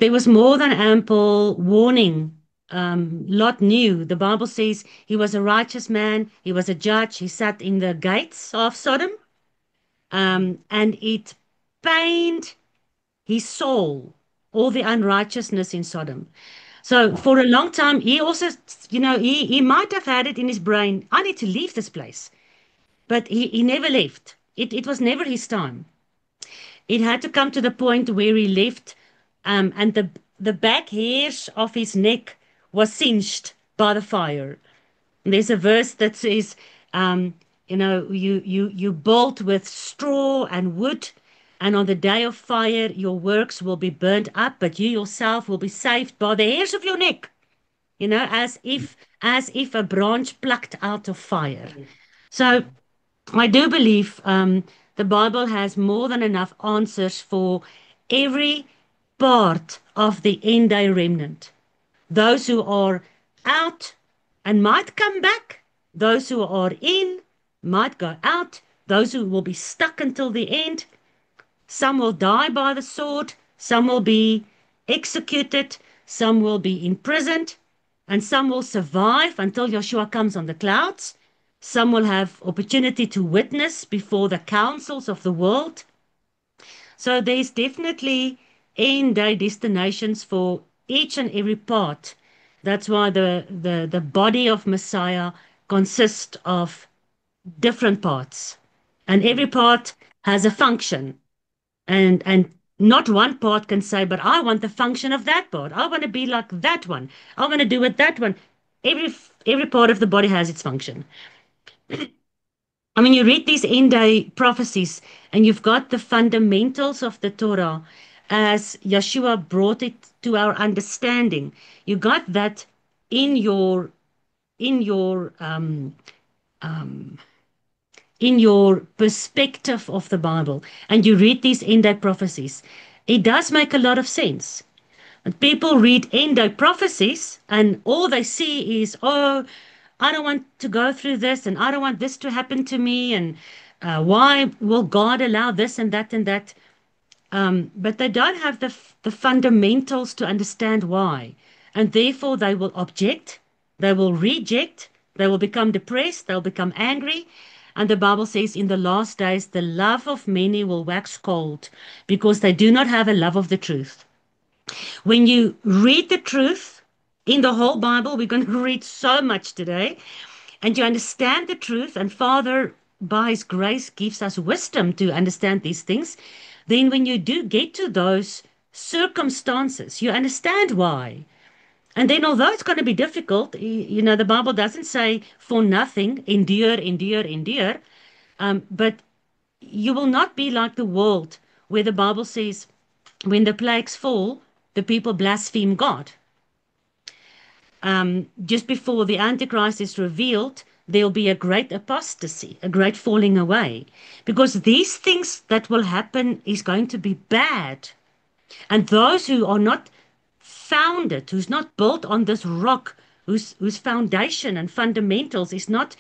There was more than ample warning. Lot knew. The Bible says he was a righteous man. He was a judge. He sat in the gates of Sodom. And it pained his soul, all the unrighteousness in Sodom. So for a long time, he also, he might have had it in his brain, I need to leave this place. But he never left. It was never his time. It had to come to the point where he left, and the back hairs of his neck was singed by the fire. There's a verse that says, you built with straw and wood, and on the day of fire your works will be burnt up, but you yourself will be saved by the hairs of your neck. As if a branch plucked out of fire. So I do believe the Bible has more than enough answers for every part of the end day remnant. Those who are out and might come back, those who are in might go out, those who will be stuck until the end. Some will die by the sword, some will be executed, some will be imprisoned, and some will survive until Yeshua comes on the clouds. Some will have opportunity to witness before the councils of the world. So there's definitely end day destinations for each and every part. That's why the body of Messiah consists of different parts. And every part has a function. And not one part can say, but I want the function of that part. I want to be like that one. I want to do it that one. Every part of the body has its function. I mean, you read these end day prophecies, and you've got the fundamentals of the Torah as Yeshua brought it to our understanding. You got that in um, your perspective of the Bible, and you read these end day prophecies. It does make a lot of sense. And people read end day prophecies, and all they see is, oh, I don't want to go through this, and I don't want this to happen to me, and why will God allow this and that and that? But they don't have the fundamentals to understand why. And therefore, they will object, they will reject, they will become depressed, they'll become angry. And the Bible says, in the last days, the love of many will wax cold because they do not have a love of the truth. When you read the truth in the whole Bible, we're going to read so much today, and you understand the truth, and Father, by His grace, gives us wisdom to understand these things, then when you do get to those circumstances, you understand why. And then, although it's going to be difficult, the Bible doesn't say for nothing, endure, endure, endure. But you will not be like the world where the Bible says, when the plagues fall, the people blaspheme God. Just before the Antichrist is revealed, there'll be a great apostasy, a great falling away, because these things that will happen is going to be bad. And those who are not founded, who's not built on this rock, whose foundation and fundamentals is not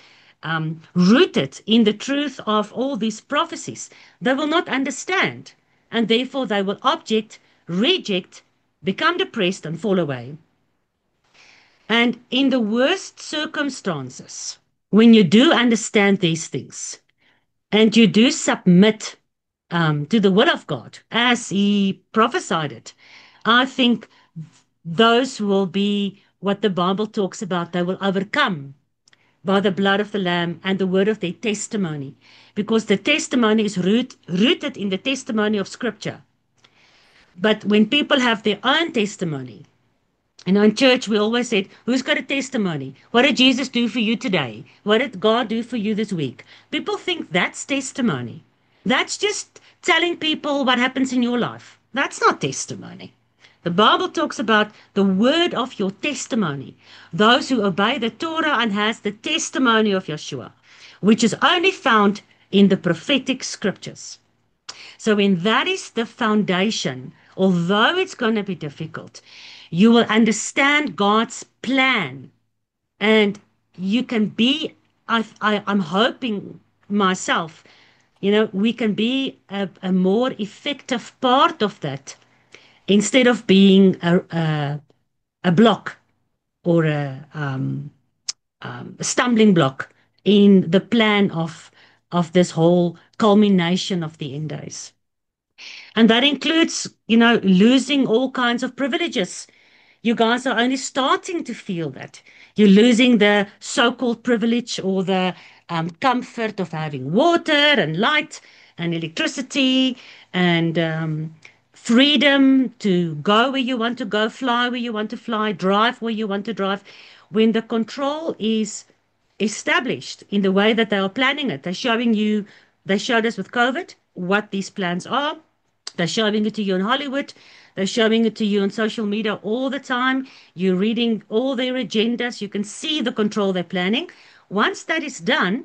rooted in the truth of all these prophecies, they will not understand. And therefore they will object, reject, become depressed, and fall away. And in the worst circumstances, when you do understand these things and you do submit to the will of God as He prophesied it, I think those will be what the Bible talks about. They will overcome by the blood of the Lamb and the word of their testimony, because the testimony is rooted in the testimony of Scripture. But when people have their own testimony, in church, we always said, who's got a testimony? What did Jesus do for you today? What did God do for you this week? People think that's testimony. That's just telling people what happens in your life. That's not testimony. The Bible talks about the word of your testimony. Those who obey the Torah and has the testimony of Yeshua, which is only found in the prophetic scriptures. So when that is the foundation, although it's going to be difficult, you will understand God's plan, and you can be, I'm hoping myself, we can be a more effective part of that instead of being a block or a stumbling block in the plan of this whole culmination of the end days. And that includes, losing all kinds of privileges. You guys are only starting to feel that. You're losing the so-called privilege or the comfort of having water and light and electricity and freedom to go where you want to go, fly where you want to fly, drive where you want to drive. When the control is established in the way that they are planning it, they showed us with COVID what these plans are. They're showing it to you in Hollywood. They're showing it to you on social media all the time. You're reading all their agendas. You can see the control they're planning. Once that is done,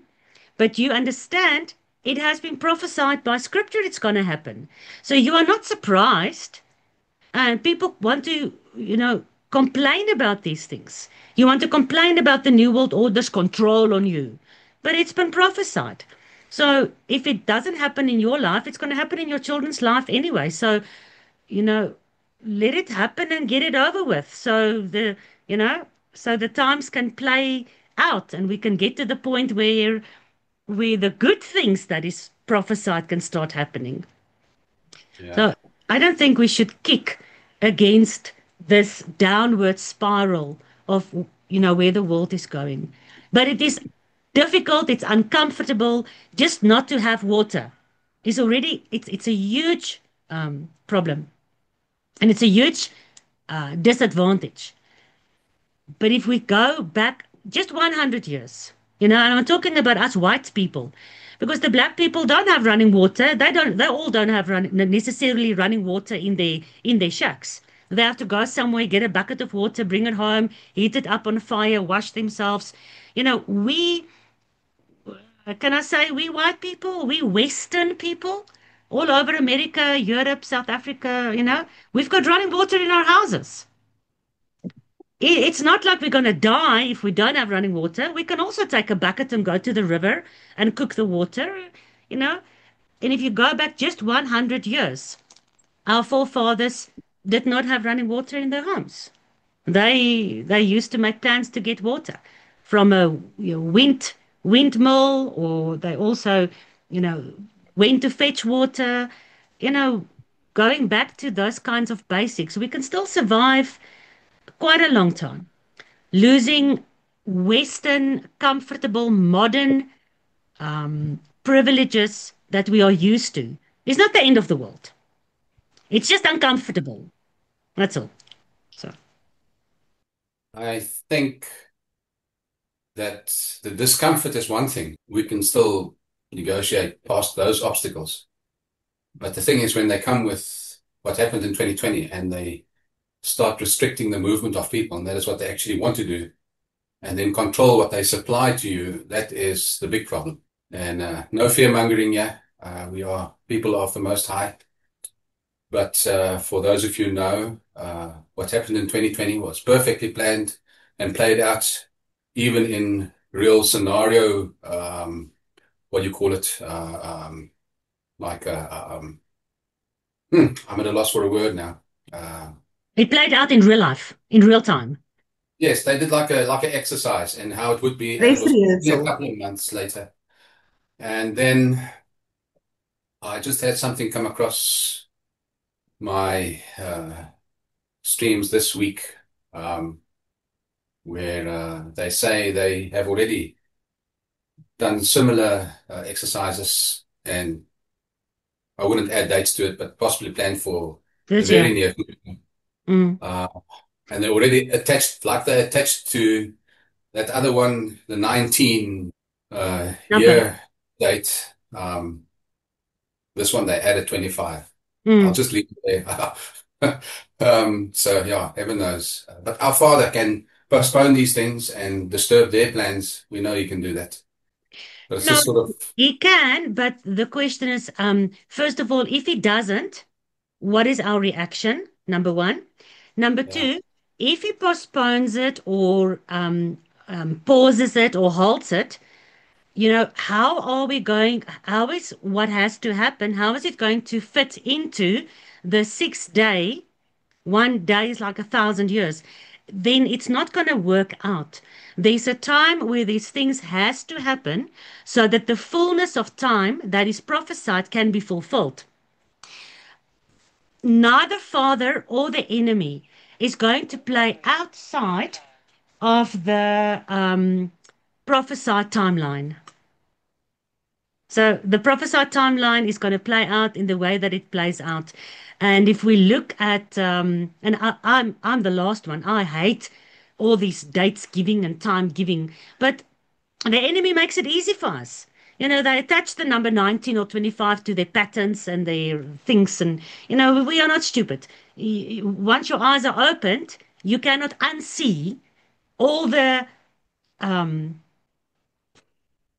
but you understand it has been prophesied by scripture it's going to happen. So you are not surprised. And people want to, complain about these things. You want to complain about the New World Order's control on you. But it's been prophesied. So if it doesn't happen in your life, it's going to happen in your children's life anyway. So, you know, let it happen and get it over with. You know, so the times can play out and we can get to the point where the good things that is prophesied can start happening. Yeah. So I don't think we should kick against this downward spiral of, where the world is going. But it is difficult, it's uncomfortable just not to have water. It's a huge problem and it's a huge disadvantage. But if we go back just 100 years, and I'm talking about us white people, because the black people don't have running water. They all don't have necessarily running water in their shacks. They have to go somewhere, get a bucket of water, bring it home, heat it up on a fire, wash themselves. Can I say we white people, we Western people, all over America, Europe, South Africa, we've got running water in our houses. It's not like we're going to die if we don't have running water. We can also take a bucket and go to the river and cook the water, you know. And if you go back just 100 years, our forefathers did not have running water in their homes. They used to make plans to get water from a windmill, or they also, you know, went to fetch water. You know, going back to those kinds of basics, we can still survive quite a long time. Losing Western, comfortable, modern privileges that we are used to is not the end of the world. It's just uncomfortable. That's all. So, I think that the discomfort is one thing. We can still negotiate past those obstacles. But the thing is, when they come with what happened in 2020 and they start restricting the movement of people, and that is what they actually want to do, and then control what they supply to you, that is the big problem. And no fear mongering here. We are people of the Most High. But for those of you who know, what happened in 2020 was perfectly planned and played out, even in real scenario, what do you call it? Like, I'm at a loss for a word now. Uh, it played out in real life, in real time. yes, they did like an exercise and how it would be, and it Race was only a rehearsal. couple of months later. And then I just had something come across my streams this week, um, where they say they have already done similar exercises, and I wouldn't add dates to it, but possibly planned for the This very year. near future. Mm. Uh, and they already attached, like they attached to that other one, the 19 Number. year date. This one they added 25. I'll Mm. just leave it there. So yeah, heaven knows. But our Father can postpone these things and disturb their plans. We know He can do that. But it's No, just sort of, he can, but the question is, first of all, if he doesn't, what is our reaction? Number one. Number yeah. two, if he postpones it or pauses it or halts it, how is what has to happen? How is it going to fit into the 6 day? one day is like 1,000 years, then it's not going to work out. There's a time where these things has to happen so that the fullness of time that is prophesied can be fulfilled. Neither father or the enemy is going to play outside of the prophesied timeline. So the prophesied timeline is going to play out in the way that it plays out. And if we look at, and I'm the last one. I hate all these dates giving and time giving, but the enemy makes it easy for us. You know, they attach the number 19 or 25 to their patterns and their things. And, we are not stupid. Once your eyes are opened, you cannot unsee all the, um,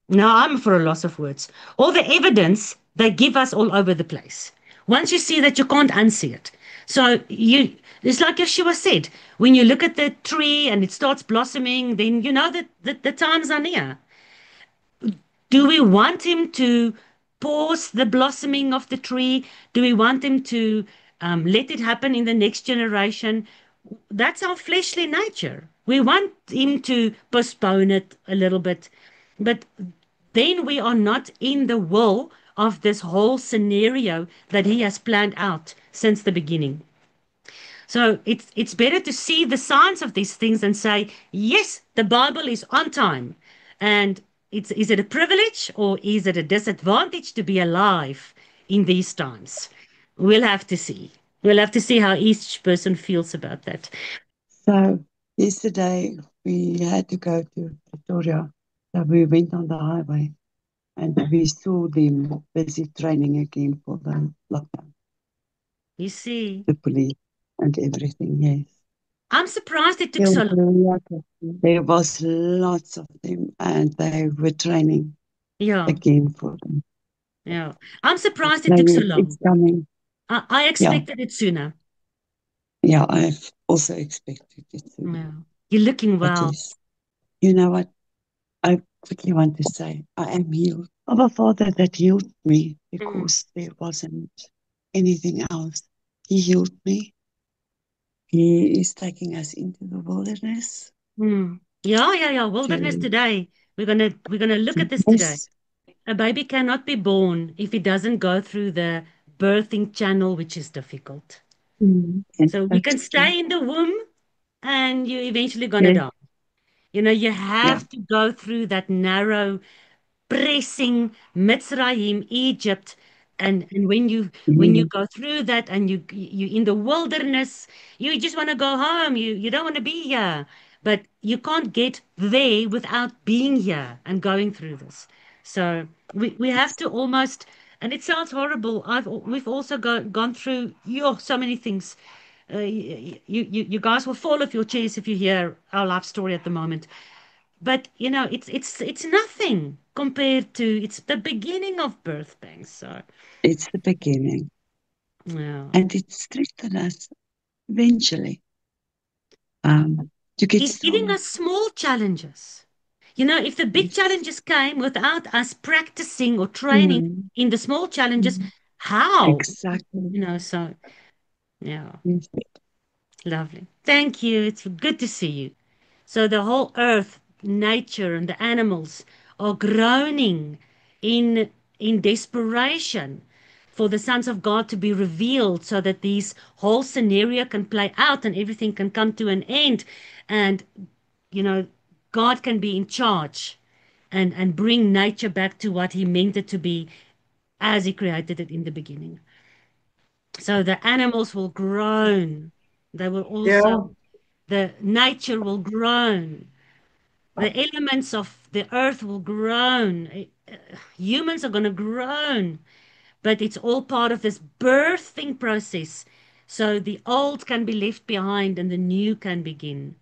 no, I'm for a loss of words. All the evidence they give us all over the place. Once you see that, you can't unsee it. So it's like Yeshua said, when you look at the tree and it starts blossoming, then you know that the times are near. Do we want him to pause the blossoming of the tree? Do we want him to let it happen in the next generation? That's our fleshly nature. We want him to postpone it a little bit, but then we are not in the will of this whole scenario that he has planned out since the beginning. So it's better to see the signs of these things and say, yes, the Bible is on time. And is it a privilege or is it a disadvantage to be alive in these times? We'll have to see. We'll have to see how each person feels about that. So yesterday we had to go to Pretoria. So we went on the highway and we saw them busy training again for the lockdown, You see, the police and everything, yes. I'm surprised it took so long. There was lots of them and they were training Yeah, again for them. yeah. I'm surprised it took so long. It's coming. I expected it sooner. Yeah, I've also expected it sooner. Yeah. You're looking But well. yes, you know what? I quickly want to say I am healed of a Father that healed me because there wasn't anything else. He healed me. He is taking us into the wilderness. Yeah. Wilderness today. We're gonna look at this today. Yes. A baby cannot be born if it doesn't go through the birthing channel, which is difficult. Yes, So we that's can true. stay in the womb and you're eventually gonna Yes. die. You have to go through that narrow pressing Mitzrayim, Egypt, and when you Mhm. go through that and you in the wilderness, you just want to go home. You don't want to be here, but you can't get there without being here and going through this. So we have to almost, and it sounds horrible. We've also gone through so many things. You guys will fall off your chairs if you hear our life story at the moment. But it's nothing compared to it's the beginning of birth pangs. So It's the beginning. yeah, And it strengthens us eventually to get he's giving stronger. us small challenges. If the big Yes. challenges came without us practicing or training in the small challenges, Mm. how? Exactly. So yeah, Yes. lovely. Thank you. It's good to see you. So the whole earth, nature, and the animals are groaning in desperation for the sons of God to be revealed so that these whole scenario can play out and everything can come to an end. And, God can be in charge and bring nature back to what he meant it to be as he created it in the beginning. So the animals will groan. They will also, Yeah. the nature will groan. The elements of the earth will groan. Humans are going to groan, but it's all part of this birthing process. So the old can be left behind and the new can begin.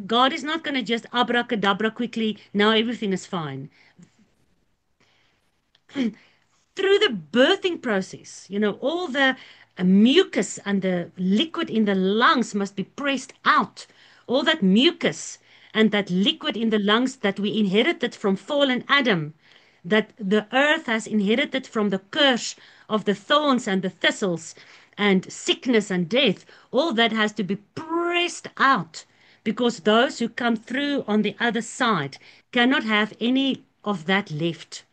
God is not going to just abracadabra quickly. Now everything is fine. Through the birthing process, all the mucus and the liquid in the lungs must be pressed out. All that mucus and that liquid in the lungs that we inherited from fallen Adam, that the earth has inherited from the curse of the thorns and the thistles, and sickness and death, all that has to be pressed out because those who come through on the other side cannot have any of that left.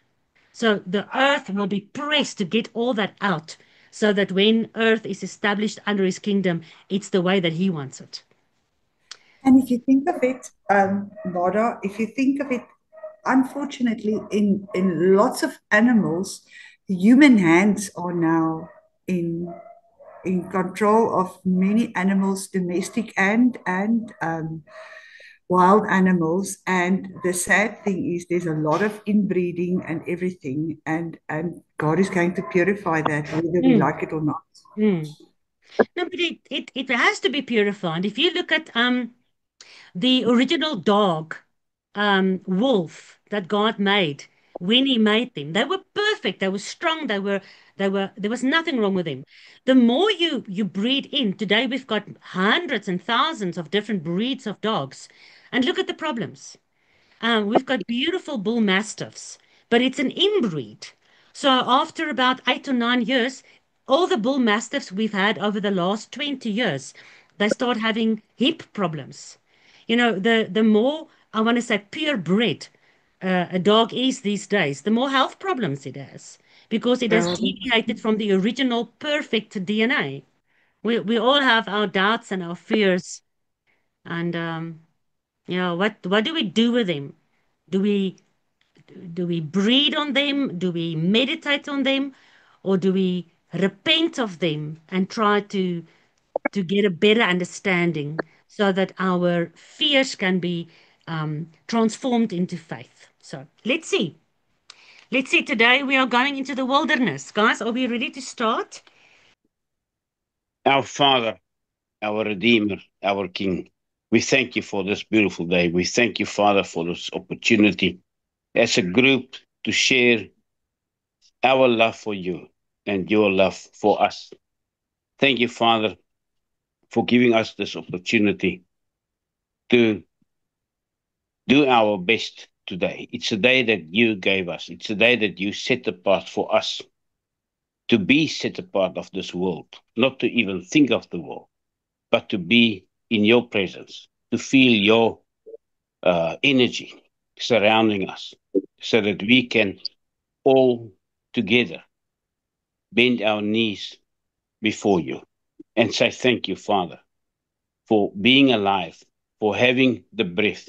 So the earth will be pressed to get all that out so that when earth is established under his kingdom, it's the way that he wants it. And if you think of it, Bada, if you think of it, unfortunately, in lots of animals, human hands are now in in control of many animals, domestic and wild animals. And the sad thing is, there's a lot of inbreeding and everything, and God is going to purify that, whether we Mm, like it or not. mm. No, but it has to be purified. If you look at the original dog, wolf that God made when He made them. They were perfect. They were strong. There was nothing wrong with them. The more you breed in, today we've got hundreds and thousands of different breeds of dogs, and look at the problems. We've got beautiful bull mastiffs, but it's an inbreed. So after about 8 or 9 years, all the bull mastiffs we've had over the last 20 years, they start having hip problems. You know, the more I want to say purebred a dog is these days, the more health problems it has because it has Yeah. deviated from the original perfect DNA. We all have our doubts and our fears, and what do we do with them? Do we do we breed on them? Do we meditate on them? Or do we repent of them and try to get a better understanding so that our fears can be transformed into faith? So let's see. Let's see. Today we are going into the wilderness. Guys, are we ready to start? Our Father, our Redeemer, our King, we thank you for this beautiful day. We thank you, Father, for this opportunity as a group to share our love for you and your love for us. Thank you, Father, for giving us this opportunity to do our best today. It's a day that you gave us. It's a day that you set apart for us to be set apart of this world, not to even think of the world, but to be in your presence, to feel your energy surrounding us so that we can all together bend our knees before you and say thank you, Father, for being alive, for having the breath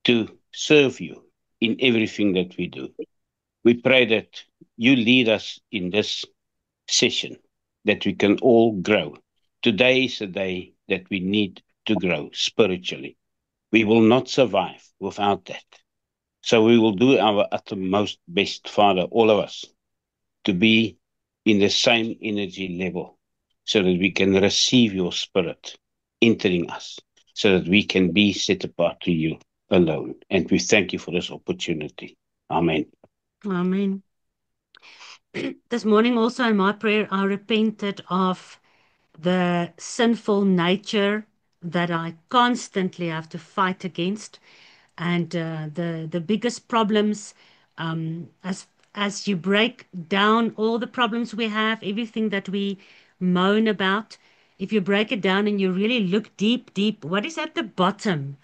to serve you in everything that we do. We pray that you lead us in this session, that we can all grow. Today is a day that we need to grow spiritually. We will not survive without that. So we will do our utmost best, Father, all of us, to be in the same energy level so that we can receive your spirit entering us, so that we can be set apart to you alone. And we thank you for this opportunity. Amen. Amen. This morning also in my prayer, I repented of the sinful nature that I constantly have to fight against. And the biggest problems, as you break down all the problems we have, everything that we moan about, if you break it down and you really look deep, deep, what is at the bottom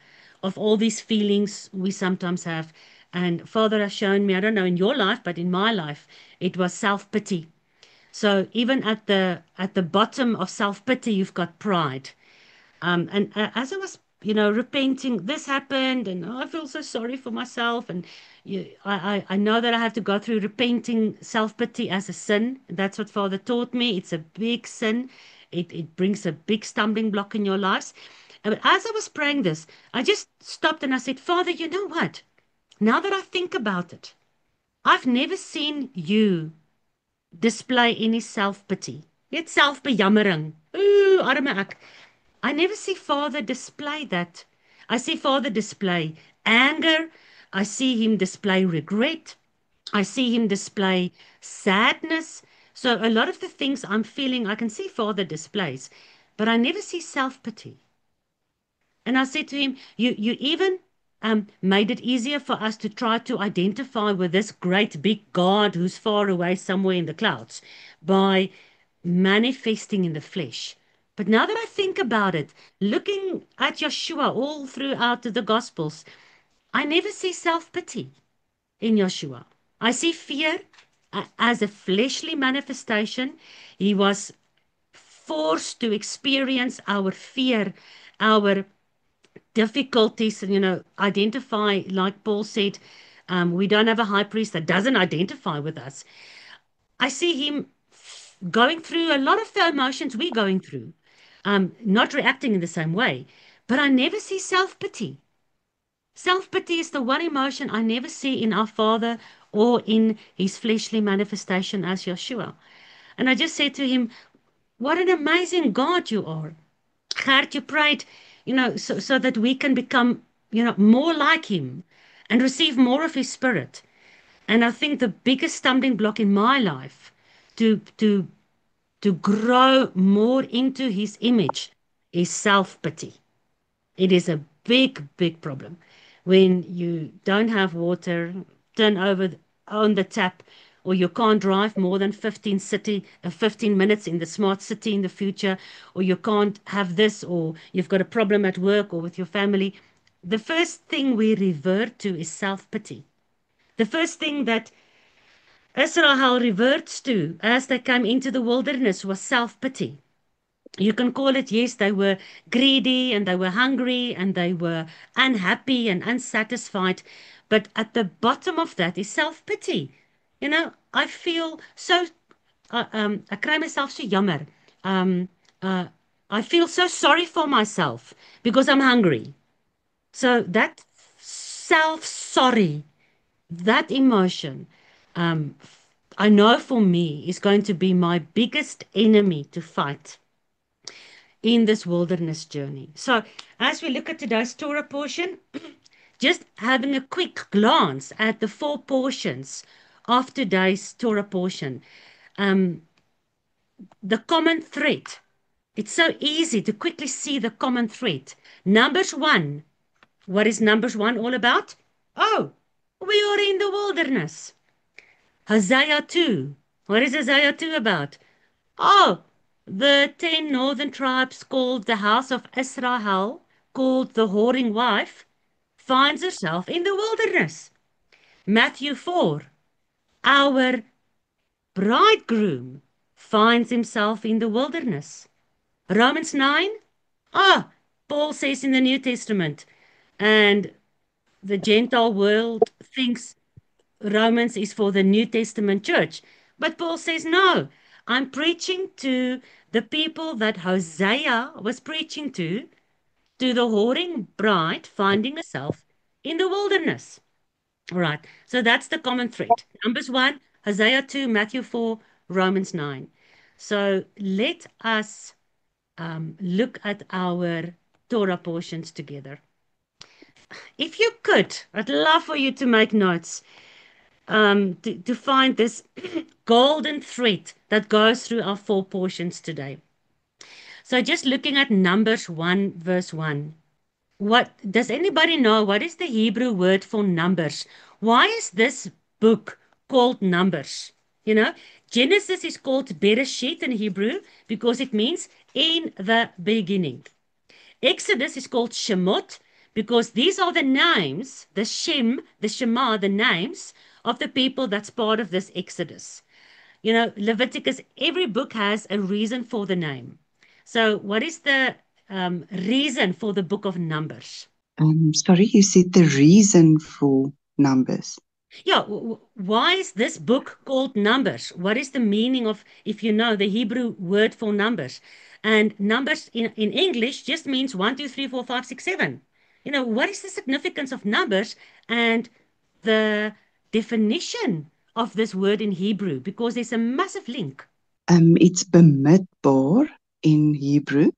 of all these feelings we sometimes have? And Father has shown me, I don't know in your life, but in my life, it was self-pity. So even at the bottom of self-pity, you've got pride. And as I was, repenting, this happened, and oh, I feel so sorry for myself. And I know that I have to go through repenting self-pity as a sin. That's what Father taught me. It's a big sin. It brings a big stumbling block in your lives. But as I was praying this, I just stopped and I said, Father, you know what? Now that I think about it, I've never seen you display any self-pity. Net self-bejammering. Ooh, arme ek. I never see Father display that. I see Father display anger. I see him display regret. I see him display sadness. So a lot of the things I'm feeling, I can see Father displays, but I never see self-pity. And I said to him, you even made it easier for us to try to identify with this great big God who's far away somewhere in the clouds by manifesting in the flesh. But now that I think about it, looking at Yeshua all throughout the Gospels, I never see self-pity in Yeshua. I see fear as a fleshly manifestation. He was forced to experience our fear, our difficulties, and identify, like Paul said, we don't have a high priest that doesn't identify with us. I see him going through a lot of the emotions we're going through, not reacting in the same way, but I never see self-pity. Self-pity is the one emotion I never see in our Father or in his fleshly manifestation as Yeshua. And I just said to him, what an amazing God you are. Gert, you prayed, so that we can become, more like him and receive more of his spirit. And I think the biggest stumbling block in my life to grow more into his image is self-pity. It is a big, big problem. When you don't have water, turn over on the tap, or you can't drive more than 15 minutes in the smart city in the future, or you can't have this, or you've got a problem at work or with your family, the first thing we revert to is self-pity. The first thing that Israel reverts to as they came into the wilderness was self-pity. You can call it, yes, they were greedy and they were hungry and they were unhappy and unsatisfied. But at the bottom of that is self-pity. I feel so, ek kry myself so jammer. Uh, I feel so sorry for myself because I'm hungry. So that self-sorry, that emotion, um, I know for me is going to be my biggest enemy to fight in this wilderness journey. So, as we look at today's Torah portion, just having a quick glance at the 4 portions of today's Torah portion, the common thread. It's so easy to quickly see the common thread. Numbers 1. What is Numbers 1 all about? Oh, we are in the wilderness. Hosea 2. What is Hosea 2 about? Oh, the 10 northern tribes called the house of Israel, called the whoring wife, finds herself in the wilderness. Matthew 4, our bridegroom finds himself in the wilderness. Romans 9, Paul says in the New Testament, and the Gentile world thinks Romans is for the New Testament church. But Paul says, no, I'm preaching to the people that Hosea was preaching to the whoring bride finding herself in the wilderness. All right, so that's the common thread. Numbers 1, Hosea 2, Matthew 4, Romans 9. So let us look at our Torah portions together. If you could, I'd love for you to make notes. To find this golden thread that goes through our 4 portions today. So just looking at Numbers 1 verse 1. What does anybody know what is the Hebrew word for numbers? Why is this book called Numbers? Genesis is called Bereshit in Hebrew because it means in the beginning. Exodus is called Shemot because these are the names, the Shem, the Shema, the names of the people that's part of this Exodus. Leviticus, every book has a reason for the name. So what is the reason for the book of Numbers? Sorry, you said the reason for Numbers. Yeah, why is this book called Numbers? What is the meaning of, if you know, the Hebrew word for numbers? And numbers in English just means 1, 2, 3, 4, 5, 6, 7. What is the significance of numbers and the definition of this word in Hebrew? Because there's a massive link. It's bemidbar in Hebrew,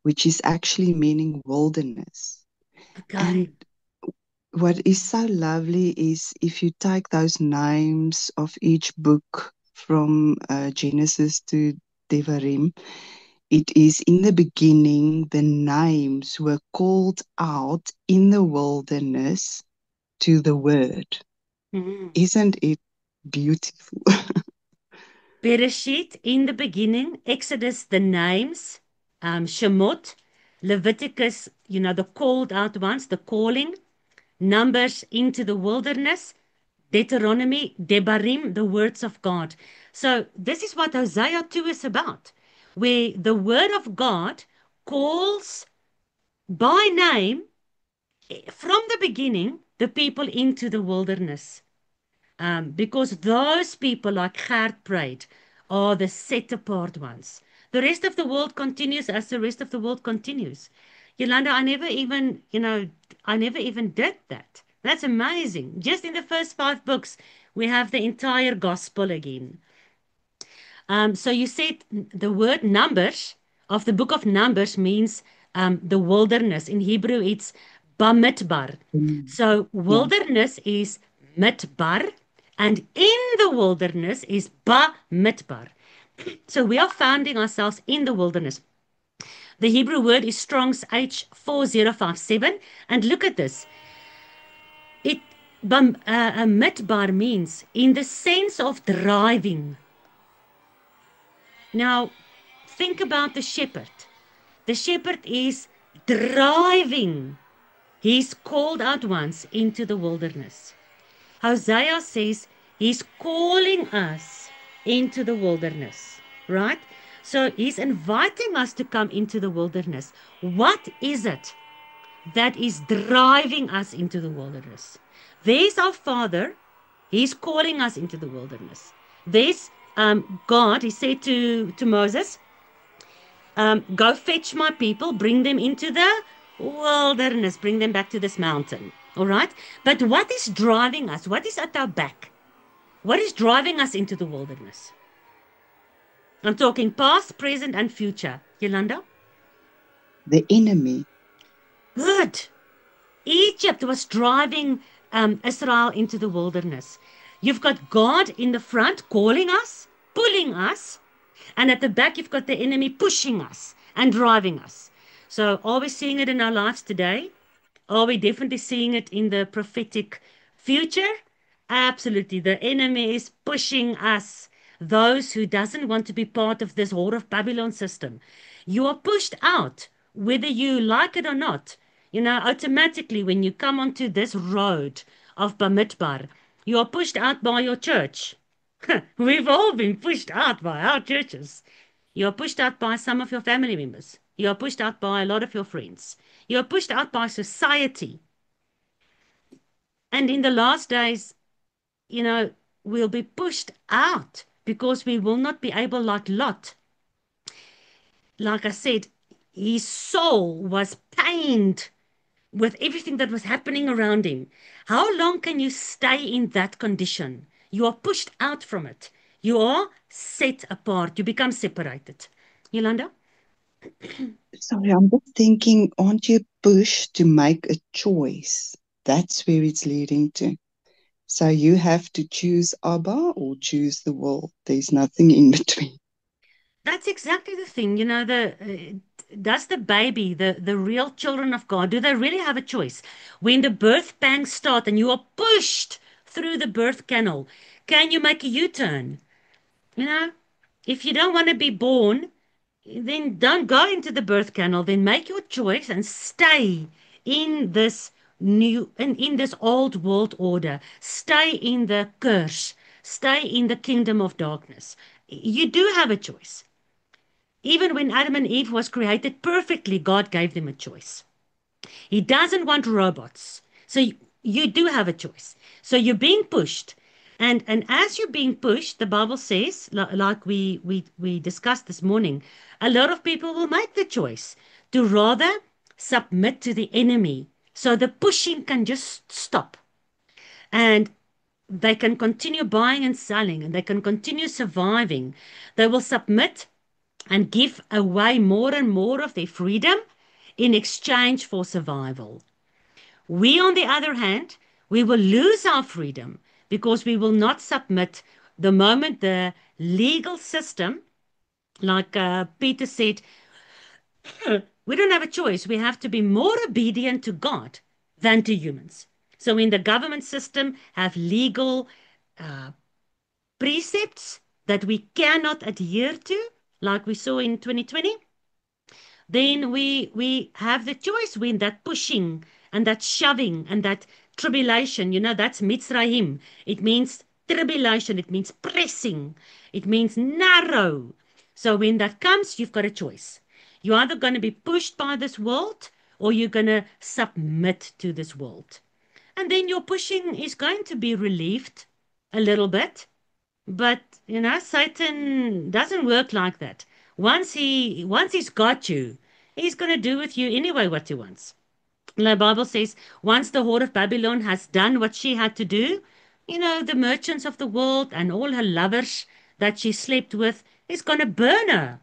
which is actually meaning wilderness. Okay. And what is so lovely is if you take those names of each book from Genesis to Devarim, it is in the beginning the names were called out in the wilderness to the word. Mhm. Isn't it beautiful? Bereshit, in the beginning, Exodus, the names, Shemot, Leviticus, the called out ones, the calling, Numbers, into the wilderness, Deuteronomy, Debarim, the words of God. So this is what Hosea 2 is about, where the word of God calls by name from the beginning the people into the wilderness. Because those people, like Gert prayed, are the set apart ones. The rest of the world continues as the rest of the world continues. Yolanda, I never even did that. That's amazing. Just in the first 5 books, we have the entire gospel again. So you said the word Numbers of the book of Numbers means the wilderness. In Hebrew, it's Bamidbar. So wilderness is Midbar, and in the wilderness is Bamidbar. So we are finding ourselves in the wilderness. The Hebrew word is Strong's H4057, and look at this. Midbar means in the sense of driving. Now, think about the shepherd. The shepherd is driving his called out ones into the wilderness. Hosea says he's calling us into the wilderness, right? So he's inviting us to come into the wilderness. What is it that is driving us into the wilderness? There's our Father. He's calling us into the wilderness. There's God. He said to Moses, go fetch my people, bring them into the wilderness, bring them back to this mountain. All right? But what is driving us? What is at our back? What is driving us into the wilderness? I'm talking past, present, and future. Yolanda? The enemy. Good. Egypt was driving Israel into the wilderness. You've got God in the front calling us, pulling us, and at the back you've got the enemy pushing us and driving us. So are we seeing it in our lives today? Are we definitely seeing it in the prophetic future? Absolutely. The enemy is pushing us, those who doesn't want to be part of this Whore of Babylon system. You are pushed out, whether you like it or not. Automatically when you come onto this road of Bamidbar, you are pushed out by your church. We've all been pushed out by our churches. You're pushed out by some of your family members. You're pushed out by a lot of your friends. You're pushed out by society. And in the last days, we'll be pushed out because we will not be able, like Lot. Like I said, his soul was pained with everything that was happening around him. How long can you stay in that condition? You are pushed out from it. You are set apart. You become separated. Yolanda? Sorry, I'm just thinking, aren't you pushed to make a choice? That's where it's leading to. So you have to choose Abba or choose the world. There's nothing in between. That's exactly the thing. Does the baby, the real children of God, do they really have a choice? When the birth pangs start and you are pushed through the birth canal, can you make a U-turn? If you don't want to be born, then don't go into the birth canal. Then make your choice and stay in this in this old world order. Stay in the curse. Stay in the kingdom of darkness. You do have a choice. Even when Adam and Eve was created perfectly, God gave them a choice. He doesn't want robots. So you do have a choice. So you're being pushed. And as you're being pushed, the Bible says, like we discussed this morning, a lot of people will make the choice to rather submit to the enemy. So the pushing can just stop. And they can continue buying and selling, and they can continue surviving. They will submit and give away more and more of their freedom in exchange for survival. We, on the other hand, we will lose our freedom because we will not submit the moment the legal system, like Peter said, we don't have a choice. We have to be more obedient to God than to humans. So when the government system have legal precepts, that we cannot adhere to, like we saw in 2020, then we have the choice when that pushing and that shoving and that tribulation, that's Mitzrayim. It means tribulation, it means pressing, it means narrow. So when that comes, you've got a choice. You're either going to be pushed by this world or you're going to submit to this world. And then your pushing is going to be relieved a little bit. But, Satan doesn't work like that. Once he's got you, he's going to do with you anyway what he wants. The Bible says, once the whore of Babylon has done what she had to do, the merchants of the world and all her lovers that she slept with, he's going to burn her.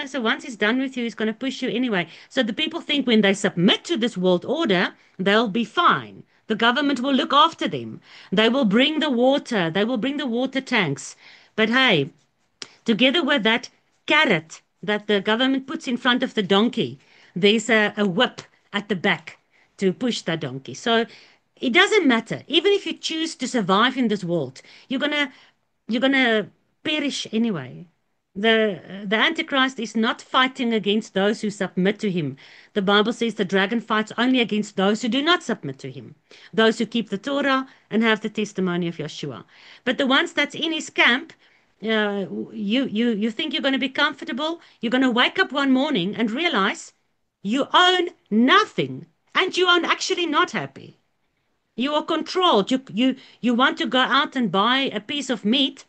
So once he's done with you, he's going to push you anyway. So the people think when they submit to this world order, they'll be fine. The government will look after them. They will bring the water. They will bring the water tanks. But hey, together with that carrot that the government puts in front of the donkey, there's a whip at the back to push the donkey. So it doesn't matter. Even if you choose to survive in this world, you're gonna perish anyway. The Antichrist is not fighting against those who submit to him. The Bible says the dragon fights only against those who do not submit to him, those who keep the Torah and have the testimony of Yeshua. But the ones that's in his camp, you think you're going to be comfortable. You're going to wake up one morning and realize you own nothing and you are actually not happy. You are controlled. You want to go out and buy a piece of meat,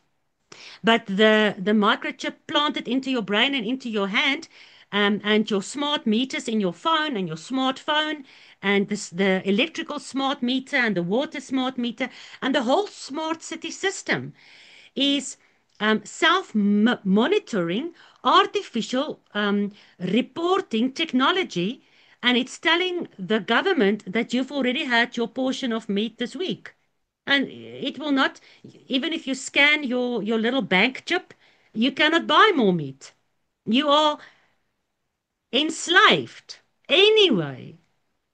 but the microchip planted into your brain and into your hand, and your smart meters in your phone and your smartphone, and the electrical smart meter and the water smart meter and the whole smart city system is self-monitoring artificial reporting technology, and it's telling the government that you've already had your portion of meat this week. And it will not, even if you scan your little bank chip, you cannot buy more meat. You are enslaved. Anyway,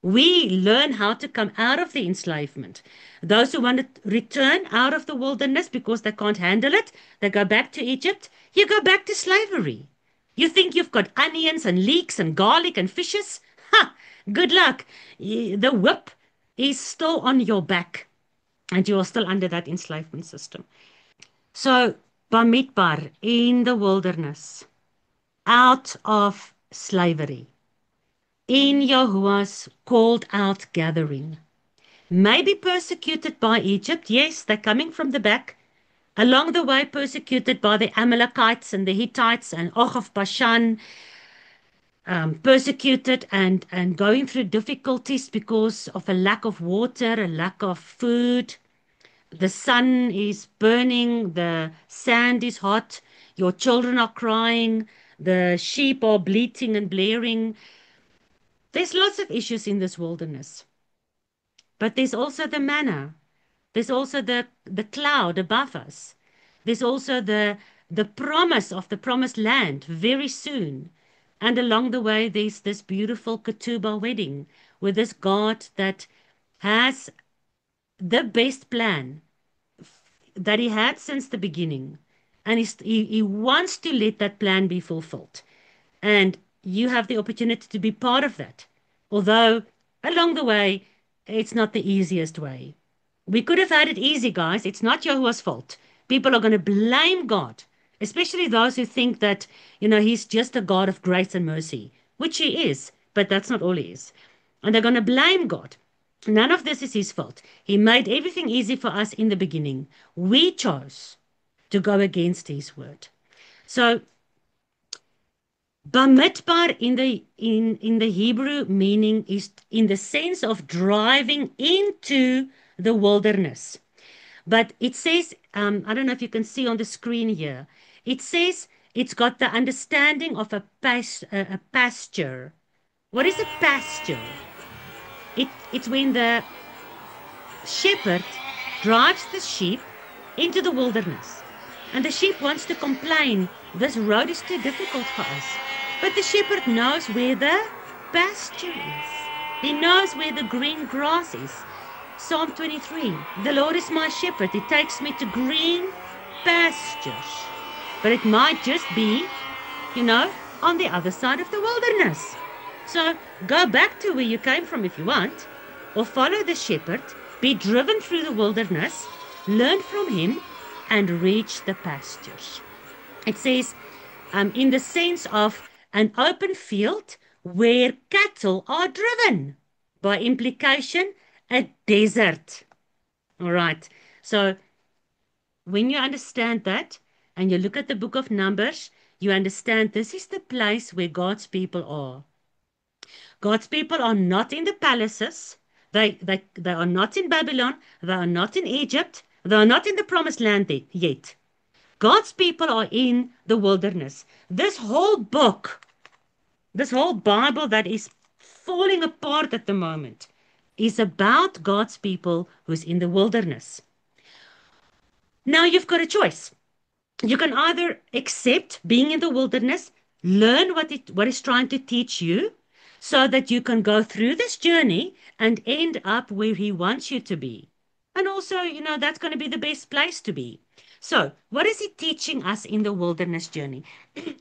we learn how to come out of the enslavement. Those who want to return out of the wilderness because they can't handle it, they go back to Egypt. You go back to slavery. You think you've got onions and leeks and garlic and fishes? Ha! Good luck. The whip is still on your back. And you are still under that enslavement system. So, Bamidbar, in the wilderness, out of slavery, in Yahuwah's called out gathering, maybe persecuted by Egypt. Yes, they're coming from the back. Along the way, persecuted by the Amalekites and the Hittites and Og of Bashan, persecuted and going through difficulties because of a lack of water, a lack of food. The sun is burning, the sand is hot, your children are crying, the sheep are bleating and blaring. There's lots of issues in this wilderness. But there's also the manna. There's also the cloud above us. There's also the promise of the promised land very soon. And along the way, there's this beautiful Ketubah wedding with this God that has the best plan that he had since the beginning. And he wants to let that plan be fulfilled. And you have the opportunity to be part of that. Although along the way, it's not the easiest way. We could have had it easy, guys. It's not Yahuwah's fault. People are going to blame God, especially those who think that, he's just a God of grace and mercy, which he is, but that's not all he is. And they're going to blame God. None of this is his fault. He made everything easy for us in the beginning. We chose to go against his word. So, Bamidbar in the Hebrew meaning is in the sense of driving into the wilderness. But it says, I don't know if you can see on the screen here, it says it's got the understanding of a pasture. What is a pasture? It's when the shepherd drives the sheep into the wilderness. And the sheep wants to complain, this road is too difficult for us. But the shepherd knows where the pasture is. He knows where the green grass is. Psalm 23, the Lord is my shepherd. He takes me to green pastures. But it might just be, on the other side of the wilderness. So go back to where you came from if you want, or follow the shepherd, be driven through the wilderness, learn from him, and reach the pastures. It says, in the sense of an open field where cattle are driven. By implication, a desert. All right. So when you understand that and you look at the book of Numbers, you understand this is the place where God's people are. God's people are not in the palaces. They are not in Babylon. They are not in Egypt. They are not in the promised land yet. God's people are in the wilderness. This whole book, this whole Bible that is falling apart at the moment, is about God's people who's in the wilderness. Now you've got a choice. You can either accept being in the wilderness, learn what it's trying to teach you, so that you can go through this journey and end up where he wants you to be. And also, that's going to be the best place to be. So, what is he teaching us in the wilderness journey?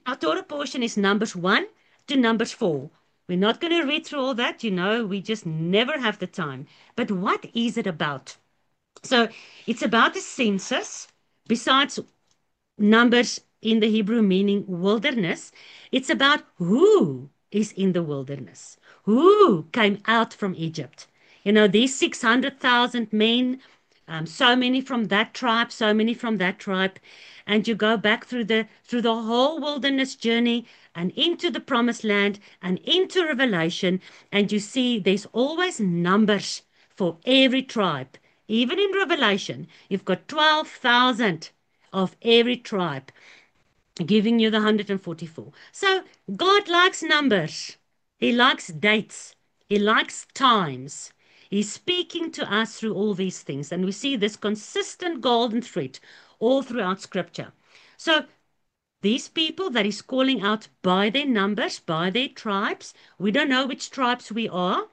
Our Torah portion is Numbers 1 to Numbers 4. We're not going to read through all that, we just never have the time. But what is it about? So, it's about the census. Besides Numbers in the Hebrew meaning wilderness, it's about who is in the wilderness, who came out from Egypt. These 600,000 men, so many from that tribe, so many from that tribe, and you go back through the whole wilderness journey and into the promised land and into Revelation, and you see there's always numbers for every tribe. Even in Revelation, you've got 12,000 of every tribe, giving you the 144. So God likes numbers. He likes dates. He likes times. He's speaking to us through all these things. And we see this consistent golden thread all throughout Scripture. So these people that he's calling out by their numbers, by their tribes, we don't know which tribes we are.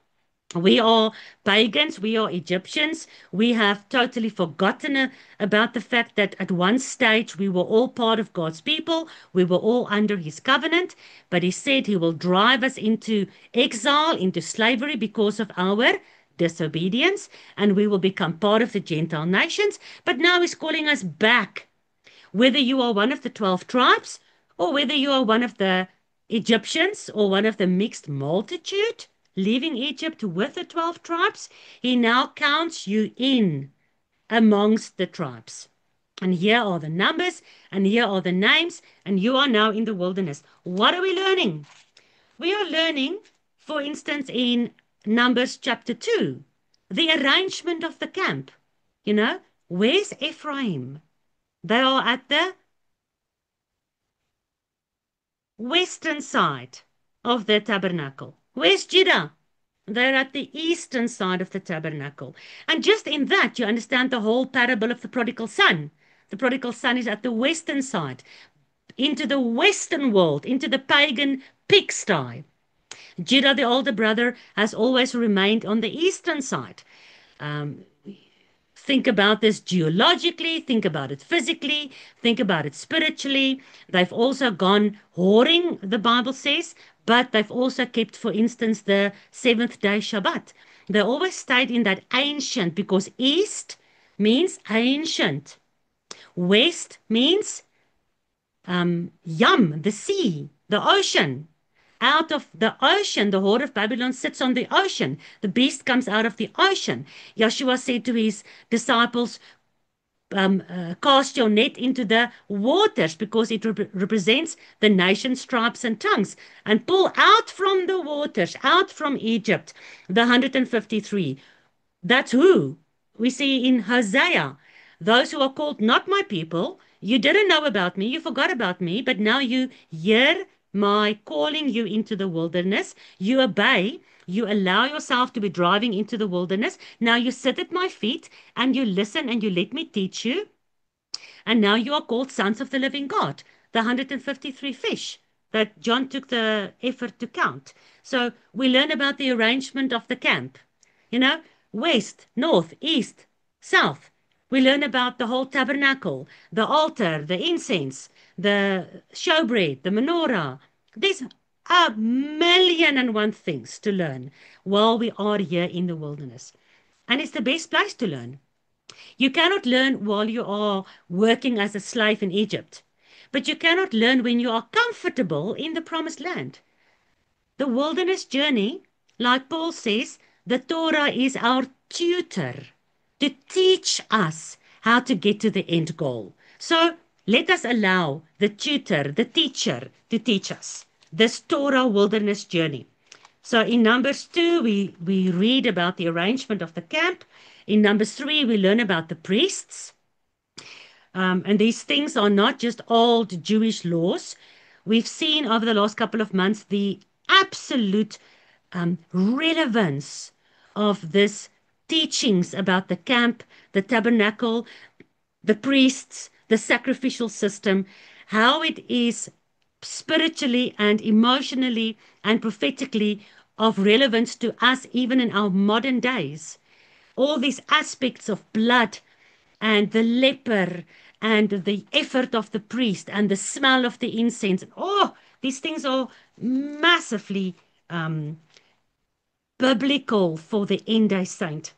We are pagans, we are Egyptians. We have totally forgotten about the fact that at one stage we were all part of God's people. We were all under his covenant, but he said he will drive us into exile, into slavery because of our disobedience, and we will become part of the Gentile nations. But now he's calling us back. Whether you are one of the 12 tribes, or whether you are one of the Egyptians, or one of the mixed multitude, leaving Egypt with the 12 tribes, he now counts you in amongst the tribes. And here are the numbers, and here are the names, and you are now in the wilderness. What are we learning? We are learning, for instance, in Numbers chapter 2, the arrangement of the camp. Where's Ephraim? They are at the western side of the tabernacle. Where's Judah? They're at the eastern side of the tabernacle. And just in that, you understand the whole parable of the prodigal son. The prodigal son is at the western side, into the western world, into the pagan pigsty. Judah, the older brother, has always remained on the eastern side. Think about this geologically, think about it physically, think about it spiritually. They've also gone whoring, the Bible says, but they've also kept, for instance, the seventh day Shabbat. They always stayed in that ancient, because east means ancient. West means Yam, the sea, the ocean. Out of the ocean, the horde of Babylon sits on the ocean. The beast comes out of the ocean. Joshua said to his disciples, cast your net into the waters, because it represents the nations, tribes, and tongues, and pull out from the waters, out from Egypt, the 153. That's who we see in Hosea. Those who are called not my people, you didn't know about me, you forgot about me, but now you hear my calling you into the wilderness. You obey. You allow yourself to be driving into the wilderness. Now you sit at my feet and you listen and you let me teach you. And now you are called sons of the living God. The 153 fish that John took the effort to count. So we learn about the arrangement of the camp. West, north, east, south. We learn about the whole tabernacle, the altar, the incense, the showbread, the menorah. There's a million and one things to learn while we are here in the wilderness. And it's the best place to learn. You cannot learn while you are working as a slave in Egypt, but you cannot learn when you are comfortable in the promised land. The wilderness journey, like Paul says, the Torah is our tutor to teach us how to get to the end goal. So let us allow the tutor, the teacher, to teach us this Torah wilderness journey. So in Numbers 2, we read about the arrangement of the camp. In Numbers 3, we learn about the priests. And these things are not just old Jewish laws. We've seen over the last couple of months the absolute relevance of this teachings about the camp, the tabernacle, the priests, the sacrificial system, how it is spiritually and emotionally and prophetically of relevance to us even in our modern days. All these aspects of blood and the leper and the effort of the priest and the smell of the incense. Oh, these things are massively biblical for the end day saint.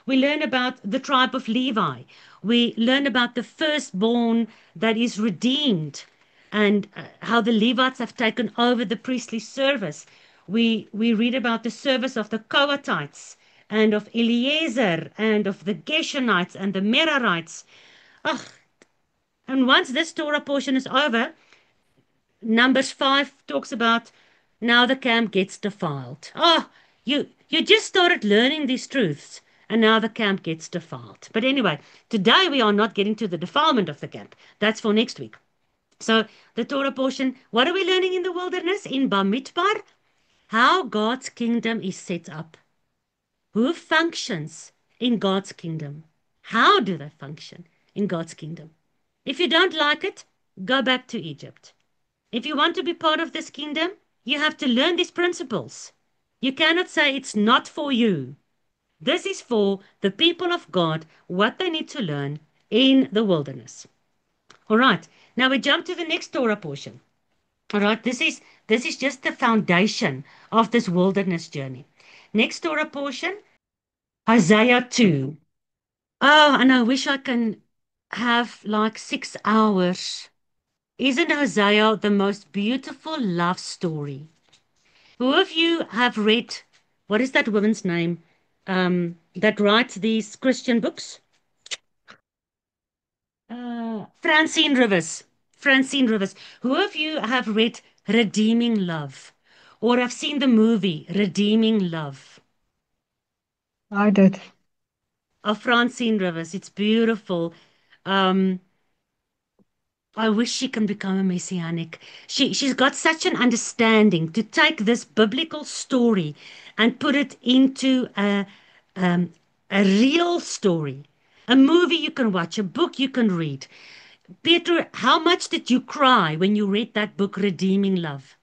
We learn about the tribe of Levi. We learn about the firstborn that is redeemed and how the Levites have taken over the priestly service. We read about the service of the Kohathites and of Eliezer and of the Gershonites and the Merarites. Ugh. And once this Torah portion is over, Numbers 5 talks about now the camp gets defiled. Oh, you just started learning these truths, and now the camp gets defiled. But anyway, today we are not getting to the defilement of the camp. That's for next week. So the Torah portion, what are we learning in the wilderness? In Bamidbar, how God's kingdom is set up. Who functions in God's kingdom? How do they function in God's kingdom? If you don't like it, go back to Egypt. If you want to be part of this kingdom, you have to learn these principles. You cannot say it's not for you. This is for the people of God, what they need to learn in the wilderness. All right, now we jump to the next Torah portion. All right, this is just the foundation of this wilderness journey. Next Torah portion, Isaiah 2. Oh, and I wish I can have like 6 hours. Isn't Hosea the most beautiful love story? Who of you have read, what is that woman's name, that writes these Christian books? Francine Rivers. Francine Rivers. Who of you have read Redeeming Love? Or have seen the movie Redeeming Love? I did. Of Francine Rivers. It's beautiful. Um, I wish she can become a messianic. She's got such an understanding to take this biblical story and put it into um, a real story, a movie you can watch, a book you can read. Peter, how much did you cry when you read that book, Redeeming Love?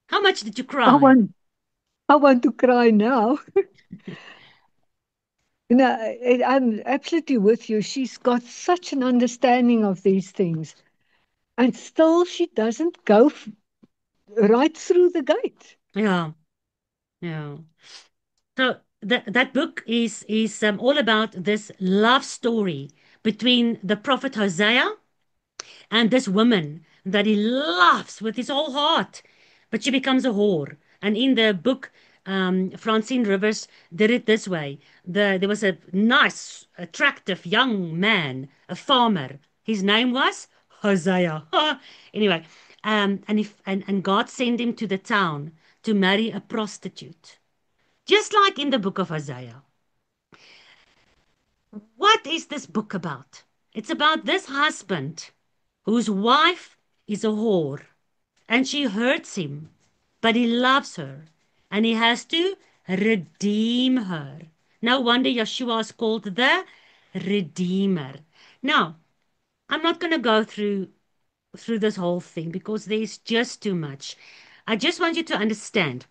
How much did you I cry? want to cry now. No, I'm absolutely with you. She's got such an understanding of these things, and still she doesn't go right through the gate. Yeah, yeah. So that book is all about this love story between the prophet Hosea and this woman that he loves with his whole heart, but she becomes a whore. And in the book, Francine Rivers did it this way. There was a nice, attractive young man, a farmer. His name was Hosea. Anyway, and God sent him to the town to marry a prostitute. Just like in the book of Hosea. What is this book about? It's about this husband whose wife is a whore and she hurts him, but he loves her and he has to redeem her. No wonder Yeshua is called the Redeemer. Now, I'm not going to go through this whole thing because there's just too much. I just want you to understand.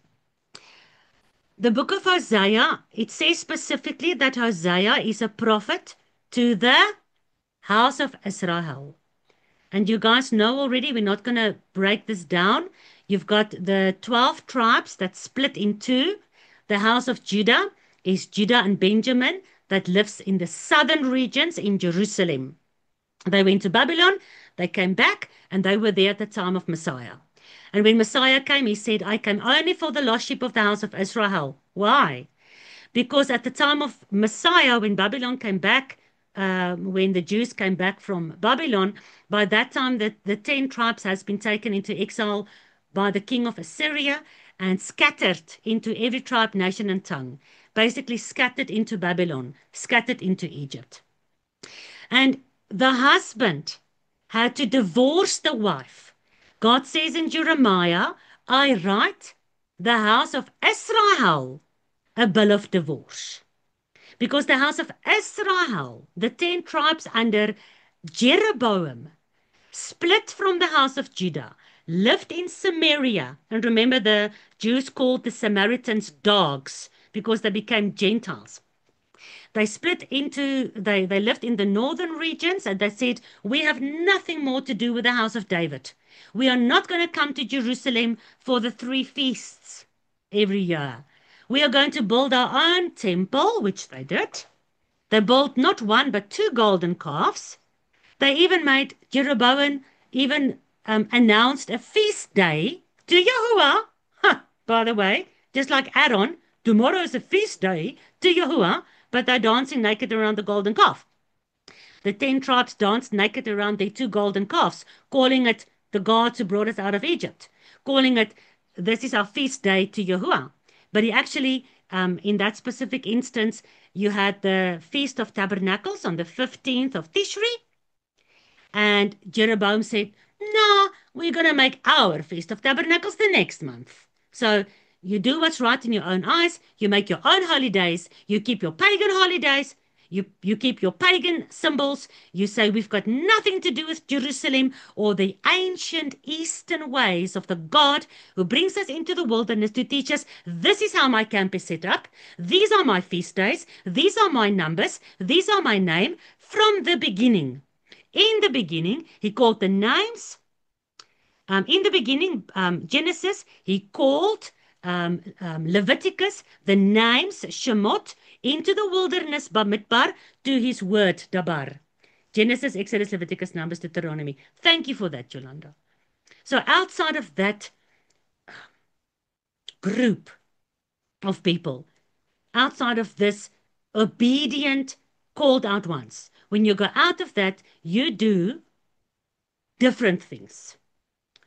The book of Hosea, it says specifically that Hosea is a prophet to the house of Israel. And you guys know already, we're not going to break this down. You've got the 12 tribes that split in two. The house of Judah is Judah and Benjamin that lives in the southern regions in Jerusalem. They went to Babylon, they came back, and they were there at the time of Messiah. And when Messiah came, he said, I came only for the lost sheep of the house of Israel. Why? Because at the time of Messiah, when Babylon came back, when the Jews came back from Babylon, by that time the 10 tribes has been taken into exile by the king of Assyria and scattered into every tribe, nation, and tongue. Basically scattered into Babylon, scattered into Egypt. And the husband had to divorce the wife. God says in Jeremiah, I write the house of Israel a bill of divorce. Because the house of Israel, the 10 tribes under Jeroboam, split from the house of Judah, lived in Samaria. And remember, the Jews called the Samaritans dogs because they became Gentiles. They split into, they lived in the northern regions, and they said, we have nothing more to do with the house of David. We are not going to come to Jerusalem for the 3 feasts every year. We are going to build our own temple, which they did. They built not 1, but 2 golden calves. They even made, Jeroboam even announced a feast day to Yahuwah. By the way, just like Aaron, tomorrow is a feast day to Yahuwah, but they're dancing naked around the golden calf. The 10 tribes danced naked around their 2 golden calves, calling it the gods who brought us out of Egypt, calling it, this is our feast day to Yahuwah. But he actually, in that specific instance, you had the Feast of Tabernacles on the 15th of Tishri, and Jeroboam said, no, we're going to make our Feast of Tabernacles the next month. So you do what's right in your own eyes. You make your own holidays. You keep your pagan holidays. You keep your pagan symbols. You say we've got nothing to do with Jerusalem or the ancient Eastern ways of the God who brings us into the wilderness to teach us, this is how my camp is set up. These are my feast days. These are my numbers. These are my name from the beginning. In the beginning, he called the names. In the beginning, Genesis, he called Leviticus the names Shemot into the wilderness Bamidbar to his word Dabar. Genesis, Exodus, Leviticus, Numbers, Deuteronomy. Thank you for that, Yolanda. So outside of that group of people, outside of this obedient, called out ones, when you go out of that, you do different things.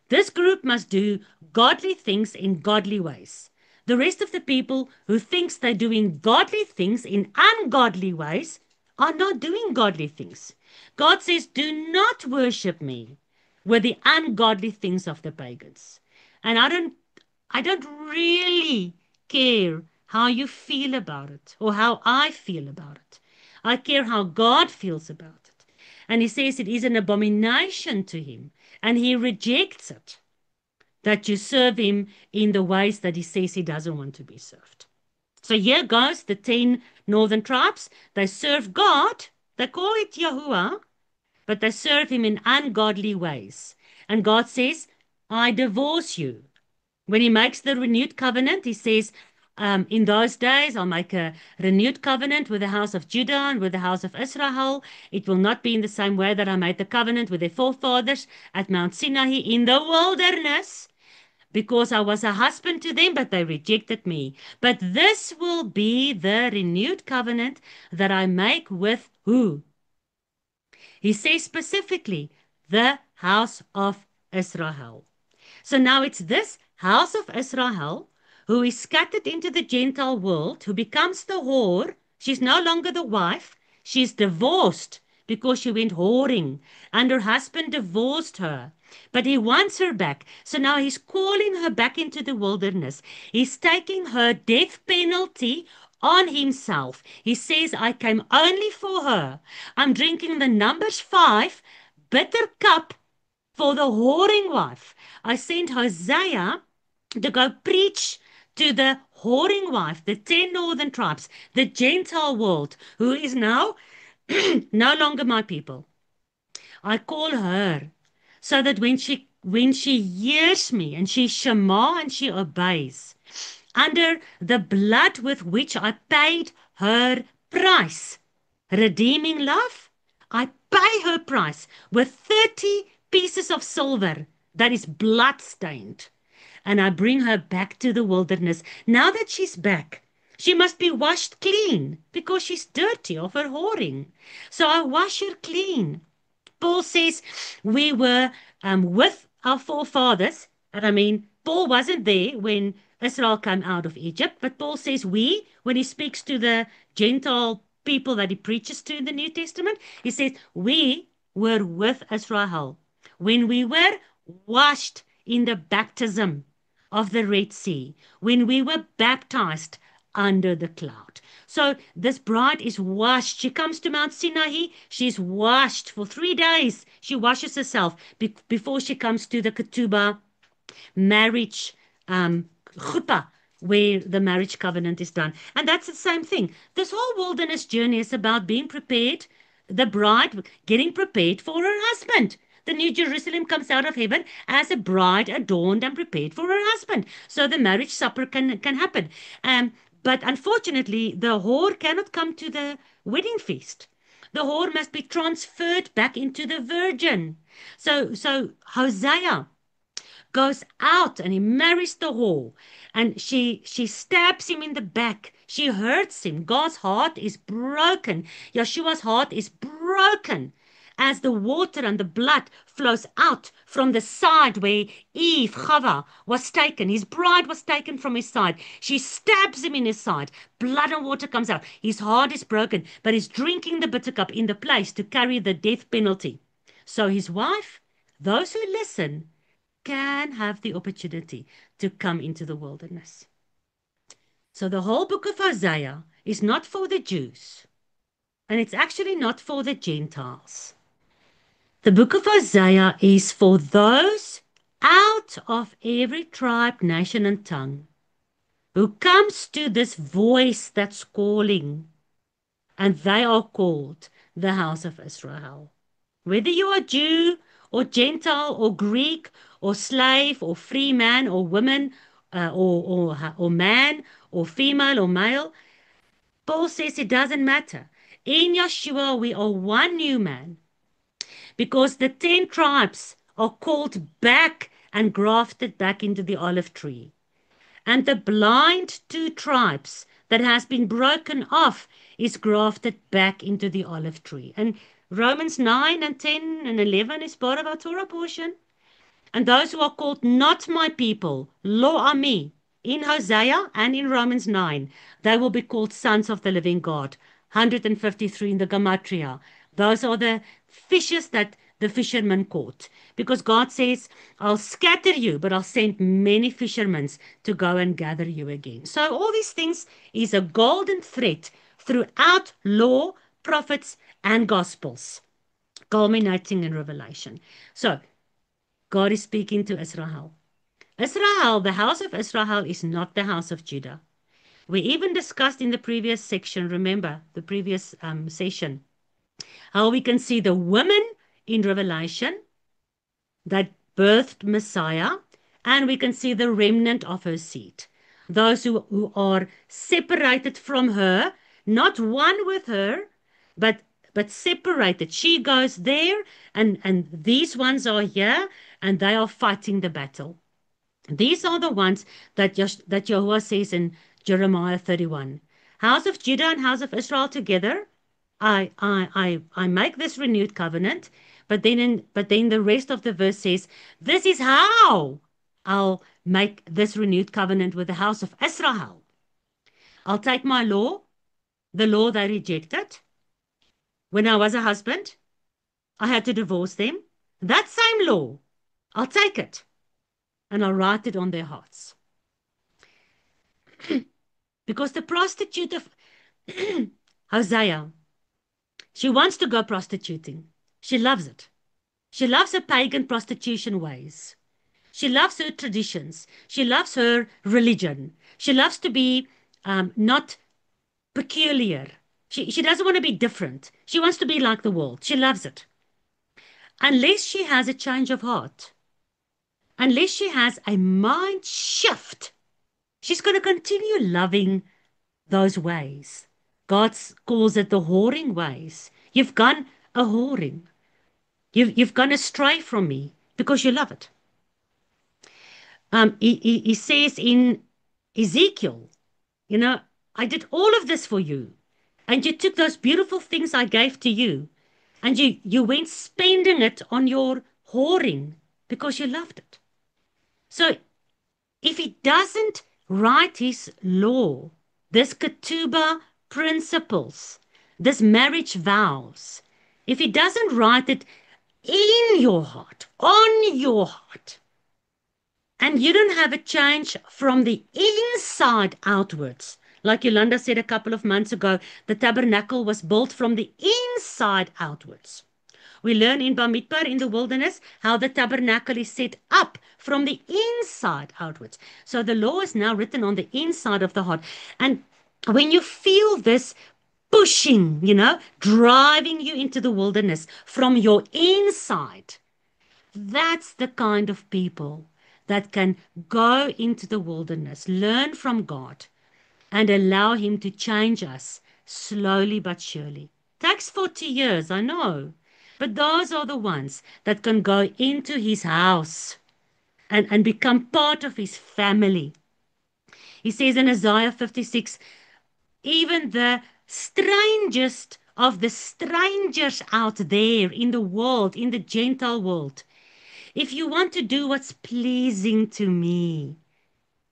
This group must do godly things in godly ways. The rest of the people who thinks they're doing godly things in ungodly ways are not doing godly things. God says, do not worship me with the ungodly things of the pagans. And I don't really care how you feel about it or how I feel about it. I care how God feels about it. And he says it is an abomination to him, and he rejects it, that you serve him in the ways that he says he doesn't want to be served. So here goes the 10 northern tribes. They serve God. They call it Yahuwah, but they serve him in ungodly ways. And God says, I divorce you. When he makes the renewed covenant, he says, in those days, I'll make a renewed covenant with the house of Judah and with the house of Israel. It will not be in the same way that I made the covenant with their forefathers at Mount Sinai in the wilderness, because I was a husband to them, but they rejected me. But this will be the renewed covenant that I make with who? He says specifically, the house of Israel. So now it's this house of Israel who is scattered into the Gentile world, who becomes the whore. She's no longer the wife. She's divorced because she went whoring, and her husband divorced her. But he wants her back. So now he's calling her back into the wilderness. He's taking her death penalty on himself. He says, I came only for her. I'm drinking the Numbers 5 bitter cup for the whoring wife. I sent Hosea to go preach to the whoring wife, the 10 northern tribes, the Gentile world, who is now no longer my people. I call her so that when she hears me and she shema and she obeys, under the blood with which I paid her price, redeeming love, I pay her price with 30 pieces of silver that is blood-stained. And I bring her back to the wilderness. Now that she's back, she must be washed clean because she's dirty of her whoring. So I wash her clean. Paul says we were with our forefathers, and I mean, Paul wasn't there when Israel came out of Egypt, but Paul says we, when he speaks to the Gentile people that he preaches to in the New Testament, he says we were with Israel when we were washed in the baptism of the Red Sea, when we were baptized under the cloud. So this bride is washed. She comes to Mount Sinai. She's washed for 3 days. She washes herself before she comes to the ketubah marriage chuppah, where the marriage covenant is done. And that's the same thing. This whole wilderness journey is about being prepared, the bride getting prepared for her husband. The New Jerusalem comes out of heaven as a bride adorned and prepared for her husband. So the marriage supper can happen. But unfortunately, the whore cannot come to the wedding feast. The whore must be transferred back into the virgin. So Hosea goes out and he marries the whore, and she stabs him in the back. She hurts him. God's heart is broken. Yeshua's heart is broken as the water and the blood flows out from the side where Eve, Chava, was taken. His bride was taken from his side. She stabs him in his side. Blood and water comes out. His heart is broken, but he's drinking the bitter cup in the place to carry the death penalty. So his wife, those who listen, can have the opportunity to come into the wilderness. So the whole book of Hosea is not for the Jews, and it's actually not for the Gentiles. The book of Hosea is for those out of every tribe, nation, and tongue who comes to this voice that's calling, and they are called the house of Israel. Whether you are Jew or Gentile or Greek or slave or free man or woman or man or female or male, Paul says it doesn't matter. In Yeshua we are one new man, because the 10 tribes are called back and grafted back into the olive tree. And the blind 2 tribes that has been broken off is grafted back into the olive tree. And Romans 9 and 10 and 11 is part of our Torah portion. And those who are called not my people, lo ami, in Hosea and in Romans 9, they will be called sons of the living God. 153 in the Gematria. Those are the fishes that the fishermen caught. Because God says, I'll scatter you, but I'll send many fishermen to go and gather you again. So all these things is a golden thread throughout law, prophets, and gospels, culminating in Revelation. So God is speaking to Israel. Israel, the house of Israel, is not the house of Judah. We even discussed in the previous section, remember, the previous session, how we can see the women in Revelation that birthed Messiah, and we can see the remnant of her seed. Those who are separated from her, not one with her, but separated. She goes there, and these ones are here, and they are fighting the battle. These are the ones that Yahuwah says in Jeremiah 31. House of Judah and house of Israel together, I make this renewed covenant, but then the rest of the verse says, this is how I'll make this renewed covenant with the house of Israel. I'll take my law, the law they rejected. When I was a husband, I had to divorce them. That same law, I'll take it and I'll write it on their hearts. Because the prostitute of Hosea, she wants to go prostituting. She loves it. She loves her pagan prostitution ways. She loves her traditions. She loves her religion. She loves to be not peculiar. She doesn't want to be different. She wants to be like the world. She loves it. Unless she has a change of heart, unless she has a mind shift, she's going to continue loving those ways. God calls it the whoring ways. You've gone a whoring. You've gone astray from me because you love it. He says in Ezekiel, I did all of this for you, and you took those beautiful things I gave to you, and you went spending it on your whoring because you loved it. So if he doesn't write his law, this ketubah principles, this marriage vows, if he doesn't write it in your heart, on your heart, and you don't have a change from the inside outwards, like Yolanda said a couple of months ago, the tabernacle was built from the inside outwards. We learn in Bamidbar in the wilderness how the tabernacle is set up from the inside outwards. So the law is now written on the inside of the heart. And when you feel this pushing, driving you into the wilderness from your inside, that's the kind of people that can go into the wilderness, learn from God, and allow Him to change us slowly but surely. Takes 40 years, I know. But those are the ones that can go into His house and become part of His family. He says in Isaiah 56, even the strangest of the strangers out there in the world, in the Gentile world, if you want to do what's pleasing to me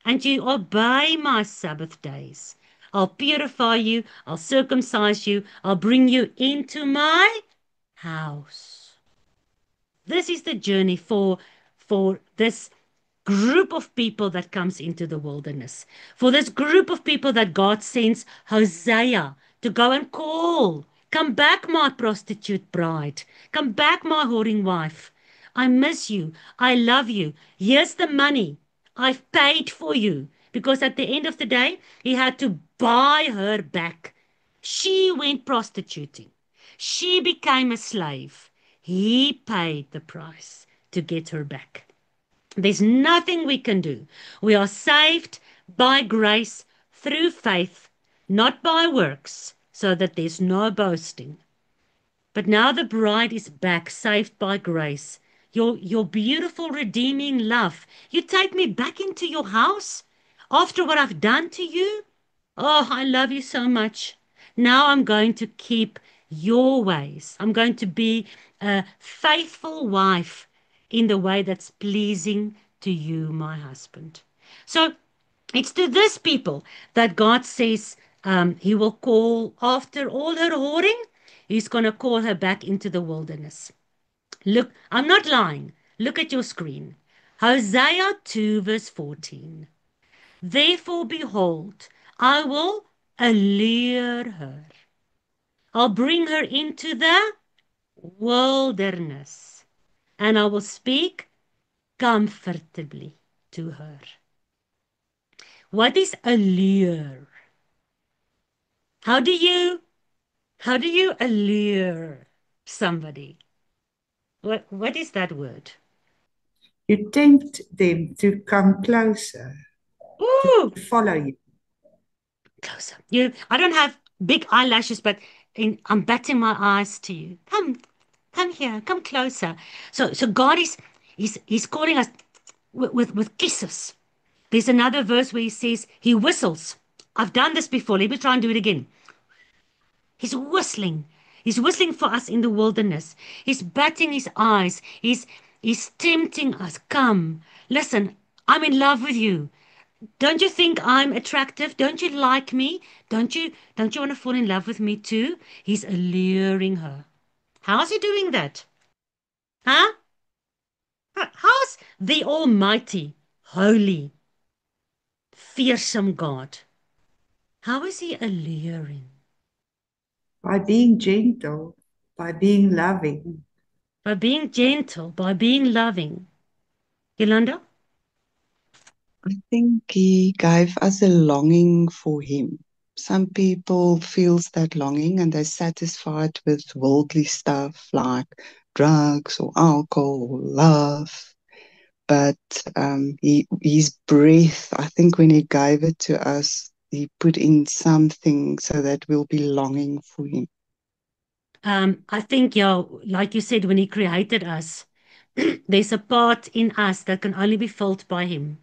and you obey my Sabbath days, I'll purify you, I'll circumcise you, I'll bring you into my house. This is the journey for this group of people that comes into the wilderness. For this group of people that God sends Hosea to go and call. Come back, my prostitute bride. Come back, my whoring wife. I miss you. I love you. Here's the money. I've paid for you. Because at the end of the day, he had to buy her back. She went prostituting. She became a slave. He paid the price to get her back. There's nothing we can do. We are saved by grace through faith, not by works, so that there's no boasting. But now the bride is back, saved by grace. Your beautiful redeeming love. You take me back into your house after what I've done to you? Oh, I love you so much. Now I'm going to keep your ways. I'm going to be a faithful wife in the way that's pleasing to you, my husband. So it's to this people that God says he will call after all her whoring. He's going to call her back into the wilderness. Look, I'm not lying. Look at your screen. Hosea 2 verse 14. Therefore, behold, I will allure her. I'll bring her into the wilderness, and I will speak comfortably to her. What is allure? How do you allure somebody? What is that word? You tempt them to come closer, Ooh, to follow you. closer. I don't have big eyelashes, but I'm batting my eyes to you. Come here, come closer. So God is calling us with kisses. There's another verse where he says he whistles. I've done this before. Let me try and do it again. He's whistling. He's whistling for us in the wilderness. He's batting his eyes. He's tempting us. Come, listen, I'm in love with you. Don't you think I'm attractive? Don't you like me? Don't you want to fall in love with me too? He's alluring her. How's he doing that? Huh? How's the Almighty, holy, fearsome God? How is he alluring? By being gentle, by being loving. By being gentle, by being loving. Yolanda? I think he gave us a longing for him. some people feels that longing and they're satisfied with worldly stuff like drugs or alcohol or love. But his breath, I think when he gave it to us, he put in something so that we'll be longing for him. I think, yeah, like you said, when he created us, there's a part in us that can only be filled by him.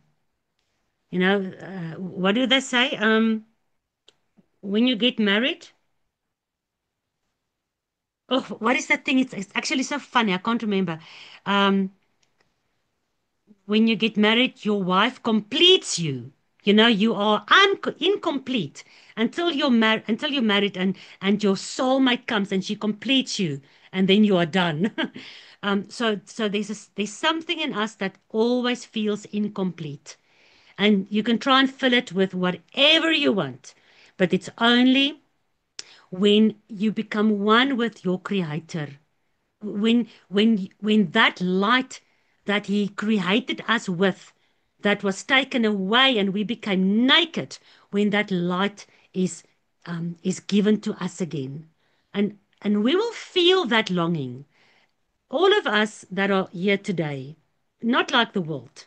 You know, what do they say? When you get married, oh, what is that thing? It's actually so funny. I can't remember. Um, when you get married, your wife completes you. You know, you are incomplete until you're married, and your soulmate comes and she completes you, and then you are done. So there's something in us that always feels incomplete, and you can try and fill it with whatever you want, but it's only when you become one with your Creator, when that light that he created us with, that was taken away and we became naked, when that light is given to us again, and we will feel that longing, all of us that are here today, not like the world.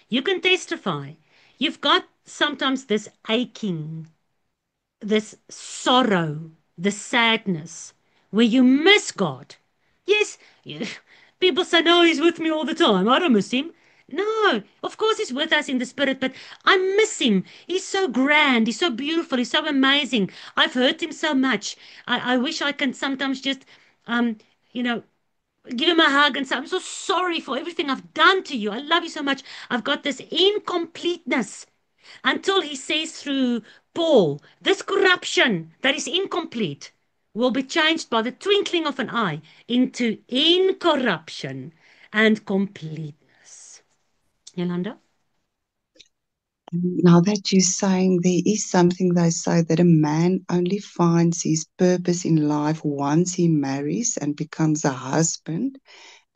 You can testify. You've got sometimes this aching, this sorrow, the sadness, where you miss God. Yes, people say, no, he's with me all the time. I don't miss him. No, of course he's with us in the spirit, but I miss him. He's so grand. He's so beautiful. He's so amazing. I've heard him so much. I wish I can sometimes just, um, you know, give him a hug and say, I'm so sorry for everything I've done to you. I love you so much. I've got this incompleteness, until he says through Paul, this corruption that is incomplete will be changed by the twinkling of an eye into incorruption and completeness. Yolanda? Now that you're saying, there is something they say that a man only finds his purpose in life once he marries and becomes a husband.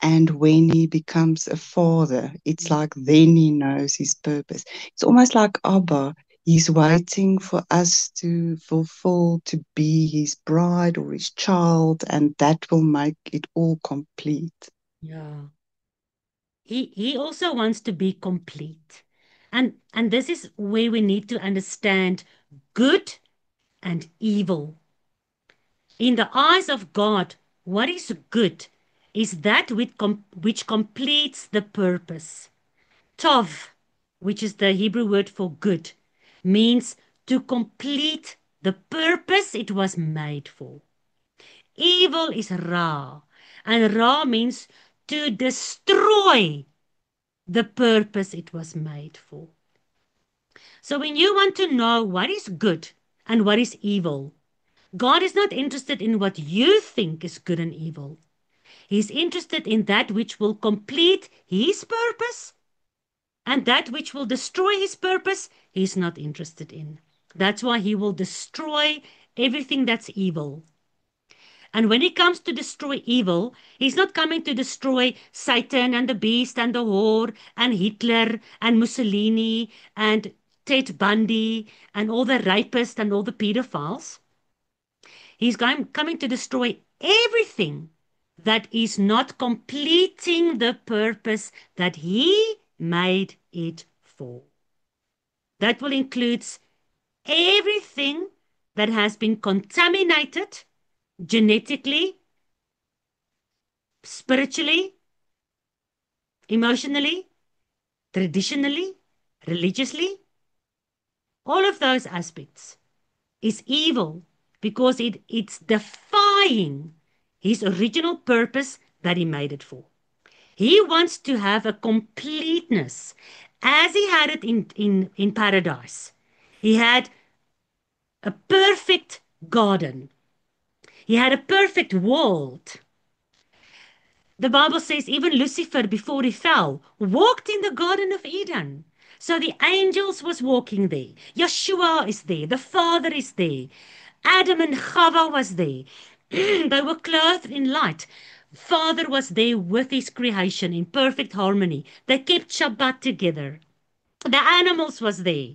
And when he becomes a father, it's like then he knows his purpose. It's almost like Abba. He's waiting for us to fulfill, to be his bride or his child, and that will make it all complete. Yeah. He also wants to be complete. And this is where we need to understand good and evil. In the eyes of God, what is good is that which completes the purpose. Tov, which is the Hebrew word for good, means to complete the purpose it was made for. Evil is Ra, and Ra means to destroy the purpose it was made for. So when you want to know what is good and what is evil, God is not interested in what you think is good and evil. He's interested in that which will complete his purpose, and that which will destroy his purpose, he's not interested in. That's why he will destroy everything that's evil. And when he comes to destroy evil, he's not coming to destroy Satan and the beast and the whore and Hitler and Mussolini and Ted Bundy and all the rapists and all the pedophiles. He's coming to destroy everything that is not completing the purpose that he made it for. That will include everything that has been contaminated genetically, spiritually, emotionally, traditionally, religiously. All of those aspects is evil because it's defying his original purpose that he made it for. He wants to have a completeness as he had it in paradise. He had a perfect garden. He had a perfect world. The Bible says even Lucifer, before he fell, walked in the Garden of Eden. So the angels was walking there. Yeshua is there. The Father is there. Adam and Chava was there. They were clothed in light. Father was there with his creation in perfect harmony. They kept Shabbat together. The animals was there.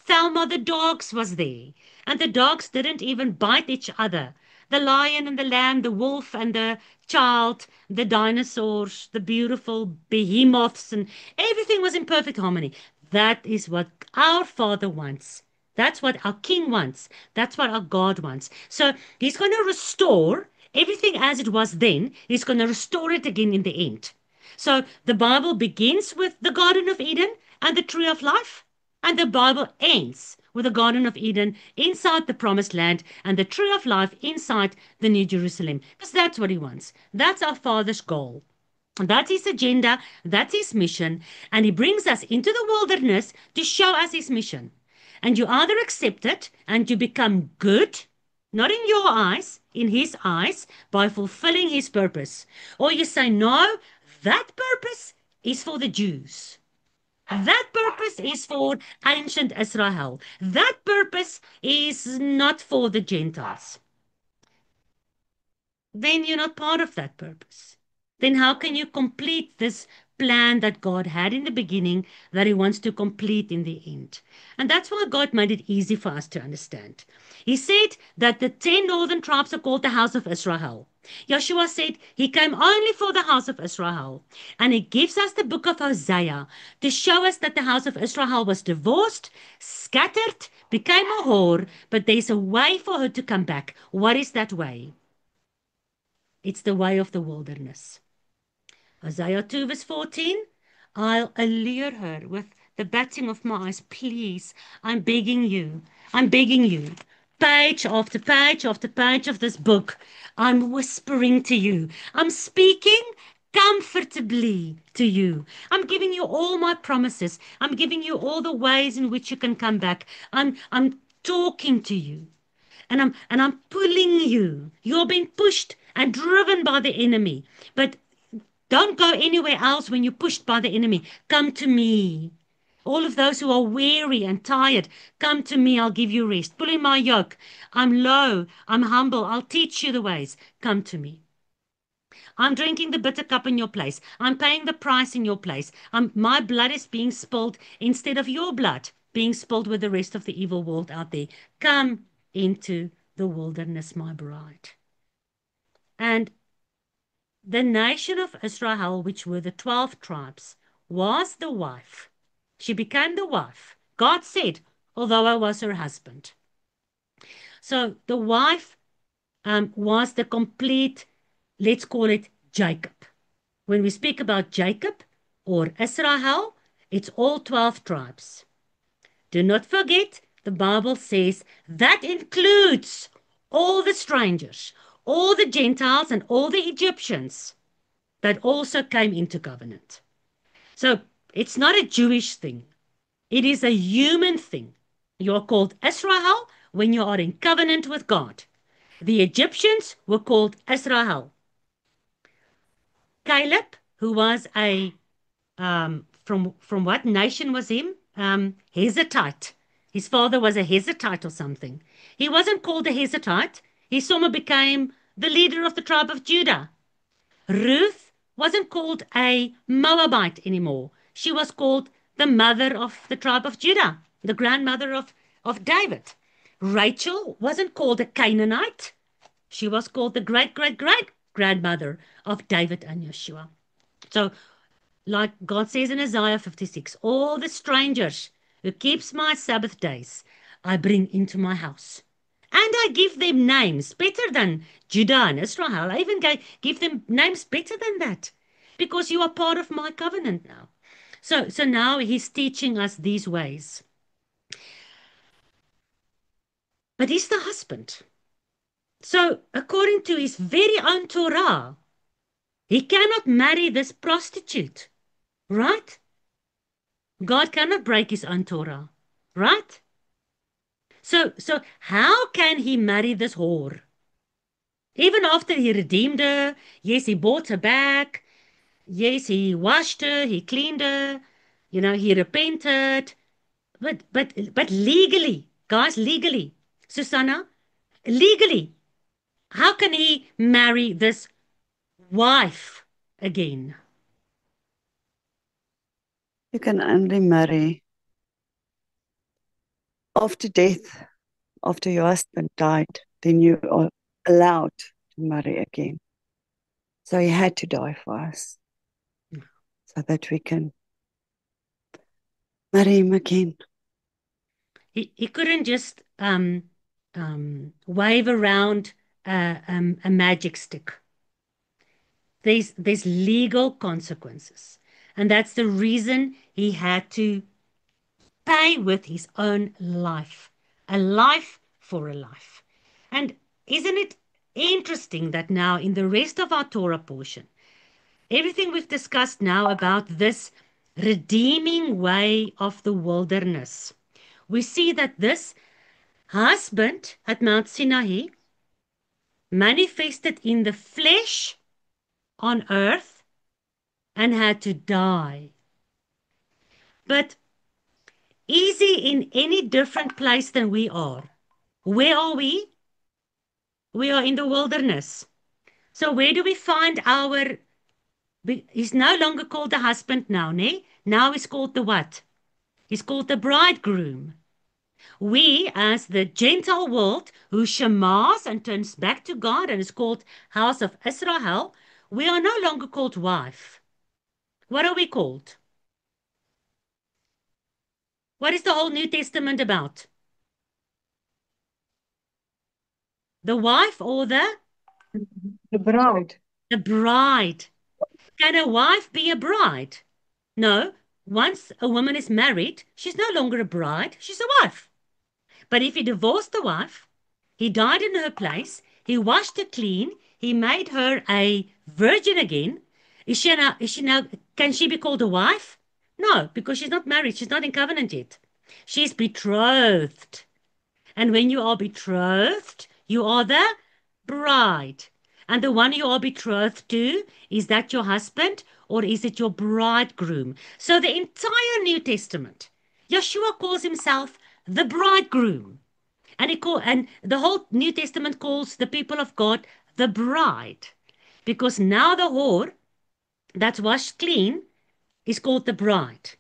Thelma the dogs was there. And the dogs didn't even bite each other. The lion and the lamb, the wolf and the child, the dinosaurs, the beautiful behemoths, and everything was in perfect harmony. That is what our Father wants. That's what our King wants. That's what our God wants. So He's going to restore everything as it was then. He's going to restore it again in the end. So the Bible begins with the Garden of Eden and the tree of life, and the Bible ends with the Garden of Eden inside the promised land and the tree of life inside the New Jerusalem. Because that's what He wants. That's our Father's goal. And that's His agenda, that's His mission, and He brings us into the wilderness to show us His mission. And you either accept it and you become good, not in your eyes, in His eyes, by fulfilling His purpose. Or you say, no, that purpose is for the Jews. That purpose is for ancient Israel. That purpose is not for the Gentiles. Then you're not part of that purpose. Then how can you complete this plan that God had in the beginning that He wants to complete in the end? And that's why God made it easy for us to understand. He said that the 10 northern tribes are called the house of Israel. Joshua said He came only for the house of Israel. And He gives us the book of Hosea to show us that the house of Israel was divorced, scattered, became a whore, but there's a way for her to come back. What is that way? It's the way of the wilderness. Isaiah 2 verse 14, I'll allure her with the batting of my eyes. Please, I'm begging you. I'm begging you. Page after page after page of this book, I'm whispering to you. I'm speaking comfortably to you. I'm giving you all my promises. I'm giving you all the ways in which you can come back. I'm talking to you. And I'm pulling you. You're being pushed and driven by the enemy. But don't go anywhere else when you're pushed by the enemy. Come to me. All of those who are weary and tired, come to me. I'll give you rest. Pull in my yoke. I'm low. I'm humble. I'll teach you the ways. Come to me. I'm drinking the bitter cup in your place. I'm paying the price in your place. My blood is being spilled instead of your blood being spilled with the rest of the evil world out there. Come into the wilderness, my bride. And the nation of Israel, which were the 12 tribes, was the wife. She became the wife. God said, although I was her husband. So the wife was the complete, let's call it Jacob. When we speak about Jacob or Israel, it's all 12 tribes. Do not forget, the Bible says that includes all the strangers, all the Gentiles and all the Egyptians that also came into covenant. So it's not a Jewish thing. It is a human thing. You are called Israel when you are in covenant with God. The Egyptians were called Israel. Caleb, who was from what nation was him? Hezatite. His father was a Hezatite or something. He wasn't called a Hezatite. His summer became the leader of the tribe of Judah. Ruth wasn't called a Moabite anymore. She was called the mother of the tribe of Judah, the grandmother of David. Rachel wasn't called a Canaanite. She was called the great-great-great-grandmother of David and Yeshua. So, like God says in Isaiah 56, all the strangers who keeps my Sabbath days, I bring into my house. And I give them names better than Judah and Israel. I even give them names better than that because you are part of my covenant now. So now He's teaching us these ways. But He's the husband. So according to His very own Torah, He cannot marry this prostitute, right? God cannot break His own Torah, right? So how can He marry this whore? Even after He redeemed her, yes, He bought her back, yes, He washed her, He cleaned her, He repented, but legally, guys, legally, Susanna, legally, how can He marry this wife again? You can only marry after death, after your husband died, then you are allowed to marry again. So he had to die for us so that we can marry him again. He couldn't just wave around a magic stick. There's legal consequences. And that's the reason he had to pay with his own life. A life for a life. And isn't it interesting that now in the rest of our Torah portion, everything we've discussed now about this redeeming way of the wilderness, we see that this husband at Mount Sinai manifested in the flesh on earth and had to die. But is he in any different place than we are? Where are we? We are in the wilderness. So where do we find our... He's no longer called the husband now, ne? Now he's called the what? He's called the bridegroom. We, as the Gentile world, who shamas and turns back to God and is called House of Israel, we are no longer called wife. What are we called? What is the whole New Testament about? The wife or the bride? The bride. Can a wife be a bride? No. Once a woman is married, she's no longer a bride, she's a wife. But if he divorced the wife, he died in her place, he washed her clean, he made her a virgin again. Is she now, can she be called a wife? No, because she's not married, she's not in covenant yet. She's betrothed. And when you are betrothed, you are the bride. And the one you are betrothed to, is that your husband or is it your bridegroom? So the entire New Testament, Yeshua calls himself the bridegroom. And the whole New Testament calls the people of God the bride. Because now the whore that's washed clean is called the bride.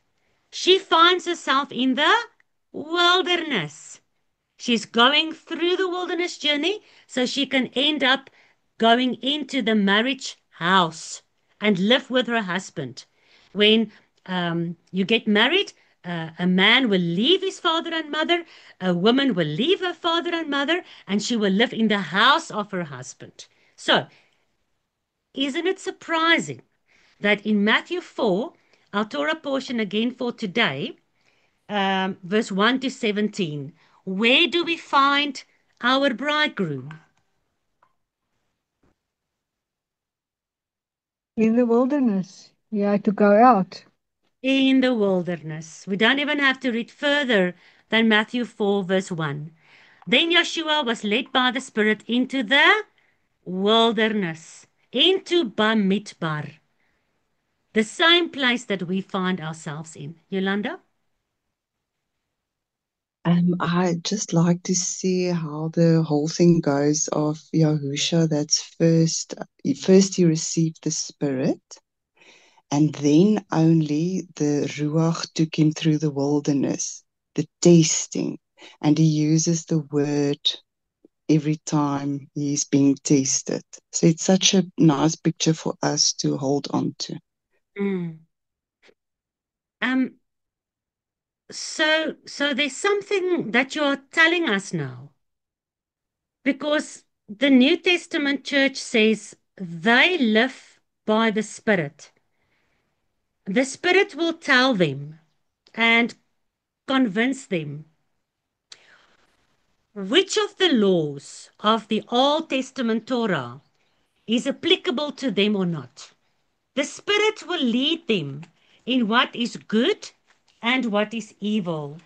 She finds herself in the wilderness. She's going through the wilderness journey so she can end up going into the marriage house and live with her husband. When you get married, a man will leave his father and mother, a woman will leave her father and mother, and she will live in the house of her husband. So, isn't it surprising that in Matthew 4, our Torah portion again for today, verse 1 to 17, where do we find our bridegroom? In the wilderness. He had to go out. In the wilderness. We don't even have to read further than Matthew 4, verse 1. Then Yeshua was led by the Spirit into the wilderness, into Bamidbar, the same place that we find ourselves in. Yolanda? I just like to see how the whole thing goes of Yahusha. That's first he received the Spirit, and then only the Ruach took him through the wilderness, the testing, and he uses the word every time he's being tested. So it's such a nice picture for us to hold on to. Mm. So there's something that you're telling us now. Because the New Testament church says they live by the Spirit. The Spirit will tell them and convince them which of the laws of the Old Testament Torah is applicable to them or not. The Spirit will lead them in what is good and what is evil.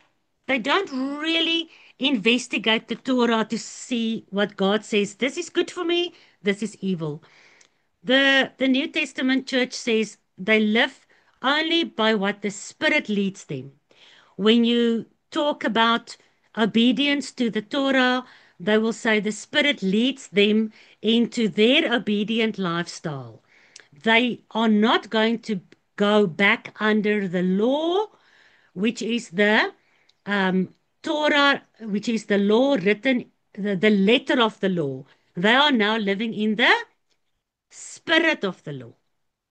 They don't really investigate the Torah to see what God says. This is good for me, this is evil. The New Testament church says they live only by what the Spirit leads them. When you talk about obedience to the Torah, they will say the Spirit leads them into their obedient lifestyle. They are not going to go back under the law, which is the Torah, which is the law written, the letter of the law. They are now living in the spirit of the law.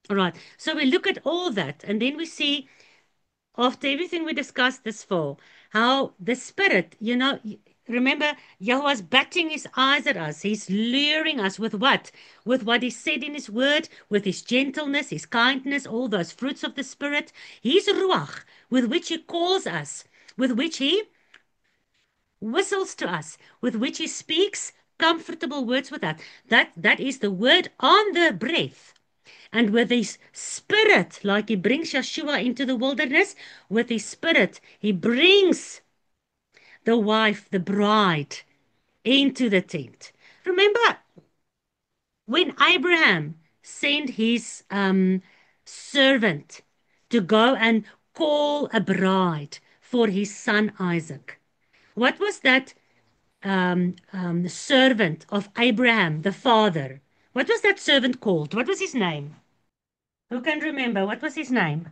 All right. So we look at all that, and then we see, after everything we discussed this far, how the spirit, remember, Yahweh's batting his eyes at us. He's luring us with what? With what he said in his word, with his gentleness, his kindness, all those fruits of the spirit. His ruach, with which he calls us, with which he whistles to us, with which he speaks comfortable words with us. That is the word on the breath. And with his spirit, like he brings Yeshua into the wilderness, with his spirit, he brings the wife, the bride, into the tent. Remember when Abraham sent his servant to go and call a bride for his son Isaac. What was that servant of Abraham, the father? What was that servant called? What was his name? Who can remember? What was his name?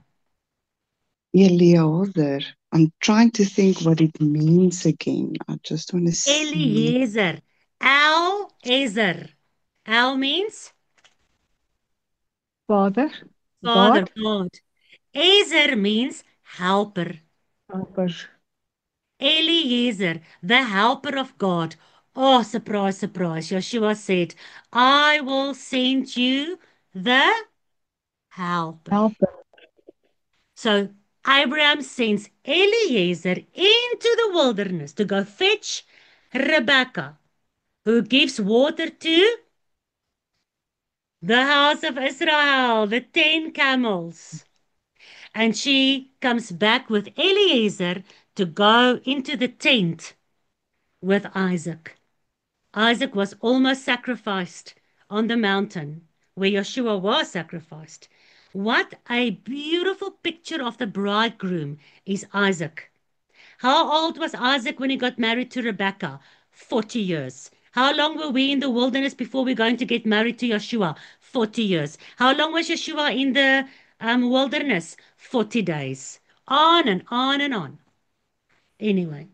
Eliezer. I'm trying to think what it means again. I just want to see. Eliezer. Al-Ezer. Al means Father, father, God, God. Ezer means helper. helper. Eliezer, the helper of God. Oh, surprise, surprise. Yeshua said, I will send you the helper. Helper. So Abraham sends Eliezer into the wilderness to go fetch Rebekah, who gives water to the house of Israel, the 10 camels. And she comes back with Eliezer to go into the tent with Isaac. Isaac was almost sacrificed on the mountain where Yeshua was sacrificed. What a beautiful picture of the bridegroom is Isaac. How old was Isaac when he got married to Rebekah? 40 years. How long were we in the wilderness before we're going to get married to Yeshua? 40 years. How long was Yeshua in the wilderness? 40 days. On and on and on. Anyway,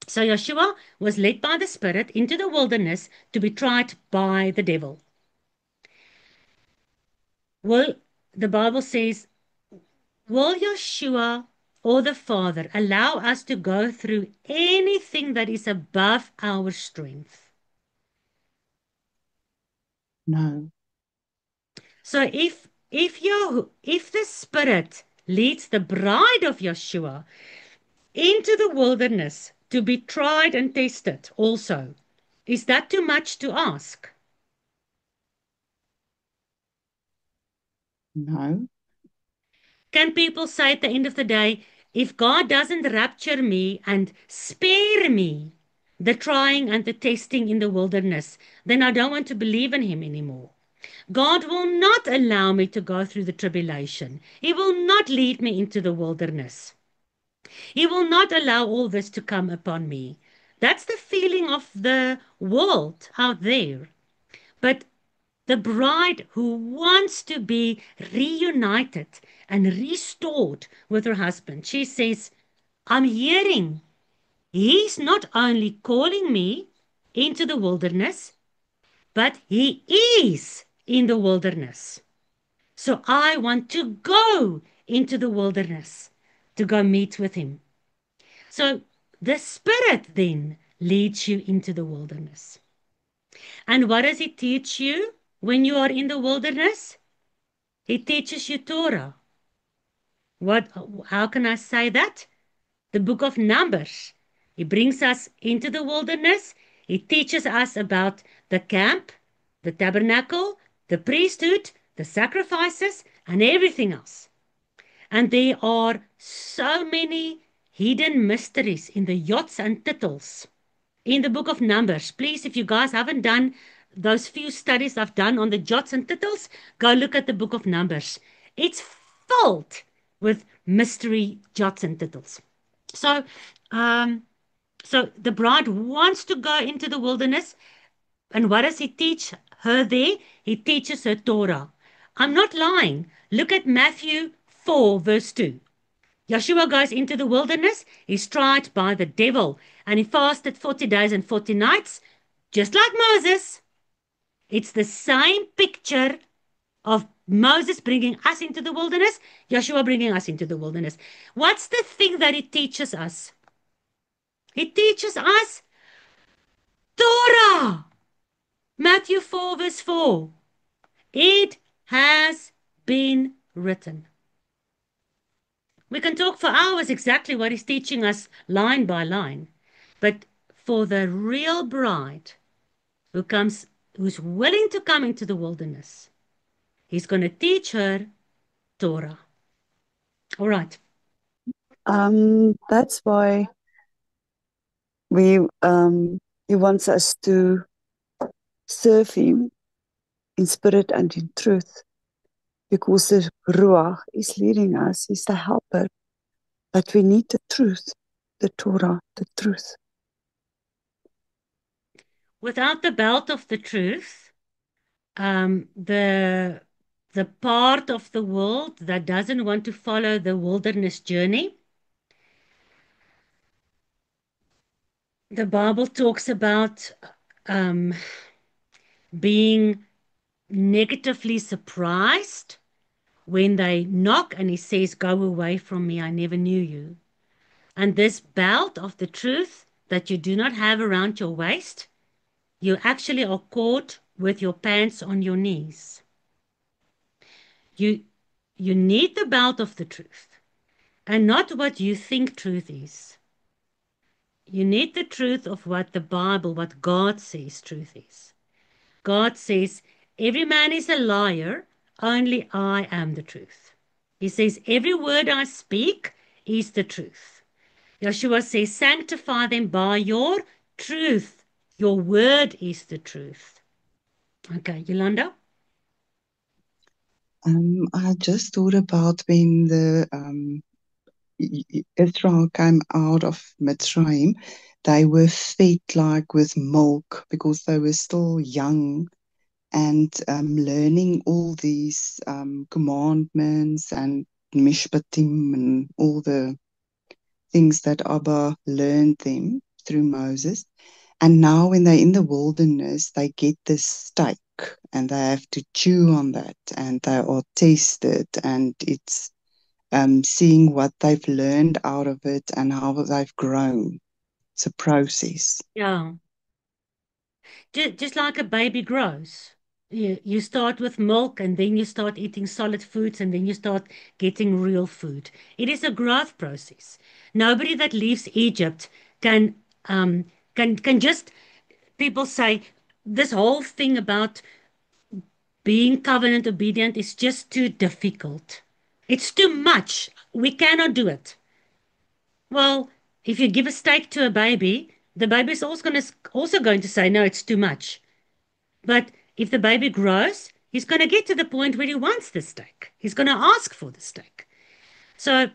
so Yeshua was led by the Spirit into the wilderness to be tried by the devil. Well, the Bible says, will Yeshua or the Father allow us to go through anything that is above our strength? No. So if the Spirit leads the bride of Yeshua into the wilderness to be tried and tested also, is that too much to ask? No. Can people say at the end of the day, if God doesn't rapture me and spare me the trying and the testing in the wilderness, then I don't want to believe in him anymore. God will not allow me to go through the tribulation. He will not lead me into the wilderness. He will not allow all this to come upon me. That's the feeling of the world out there. But the bride who wants to be reunited and restored with her husband, she says, I'm hearing he's not only calling me into the wilderness, but he is in the wilderness. So I want to go into the wilderness to go meet with him. So the Spirit then leads you into the wilderness. And what does he teach you when you are in the wilderness? He teaches you Torah. How can I say that? The book of Numbers. He brings us into the wilderness. He teaches us about the camp, the tabernacle, the priesthood, the sacrifices, and everything else. And there are so many hidden mysteries in the yots and tittles in the book of Numbers. Please, if you guys haven't done those few studies I've done on the jots and tittles, go look at the book of Numbers. It's filled with mystery jots and tittles. So, so the bride wants to go into the wilderness, and what does he teach her there? He teaches her Torah. I'm not lying. Look at Matthew 4, verse 2. Yeshua goes into the wilderness. He's tried by the devil, and he fasted 40 days and 40 nights, just like Moses. It's the same picture of Moses bringing us into the wilderness, Yeshua bringing us into the wilderness. What's the thing that he teaches us? He teaches us Torah. Matthew 4 verse 4. It has been written. We can talk for hours exactly what he's teaching us line by line. But for the real bride who's willing to come into the wilderness, he's going to teach her Torah. All right. That's why he wants us to serve him in spirit and in truth, because the Ruach is leading us, he's the helper, but we need the truth, the Torah, the truth. Without the belt of the truth, the part of the world that doesn't want to follow the wilderness journey, the Bible talks about being negatively surprised when they knock and he says, "Go away from me, I never knew you." And this belt of the truth that you do not have around your waist, you actually are caught with your pants on your knees. You need the belt of the truth, and not what you think truth is. You need the truth of what the Bible, what God says truth is. God says, every man is a liar, only I am the truth. He says, every word I speak is the truth. Yeshua says, sanctify them by your truth. Your word is the truth. Okay, Yolanda? I just thought about when the Israel came out of Mitzrayim, they were fed like with milk because they were still young and learning all these commandments and mishpatim and all the things that Abba learned them through Moses. And now when they're in the wilderness, they get this steak and they have to chew on that and they are tested, and it's seeing what they've learned out of it and how they've grown. It's a process. Yeah. Just like a baby grows. You start with milk and then you start eating solid foods and then you start getting real food. It is a growth process. Nobody that leaves Egypt can just, people say this whole thing about being covenant obedient is just too difficult. It's too much. We cannot do it. Well, if you give a steak to a baby, the baby is also going to say, no, it's too much. But if the baby grows, he's going to get to the point where he wants the steak. He's going to ask for the steak. So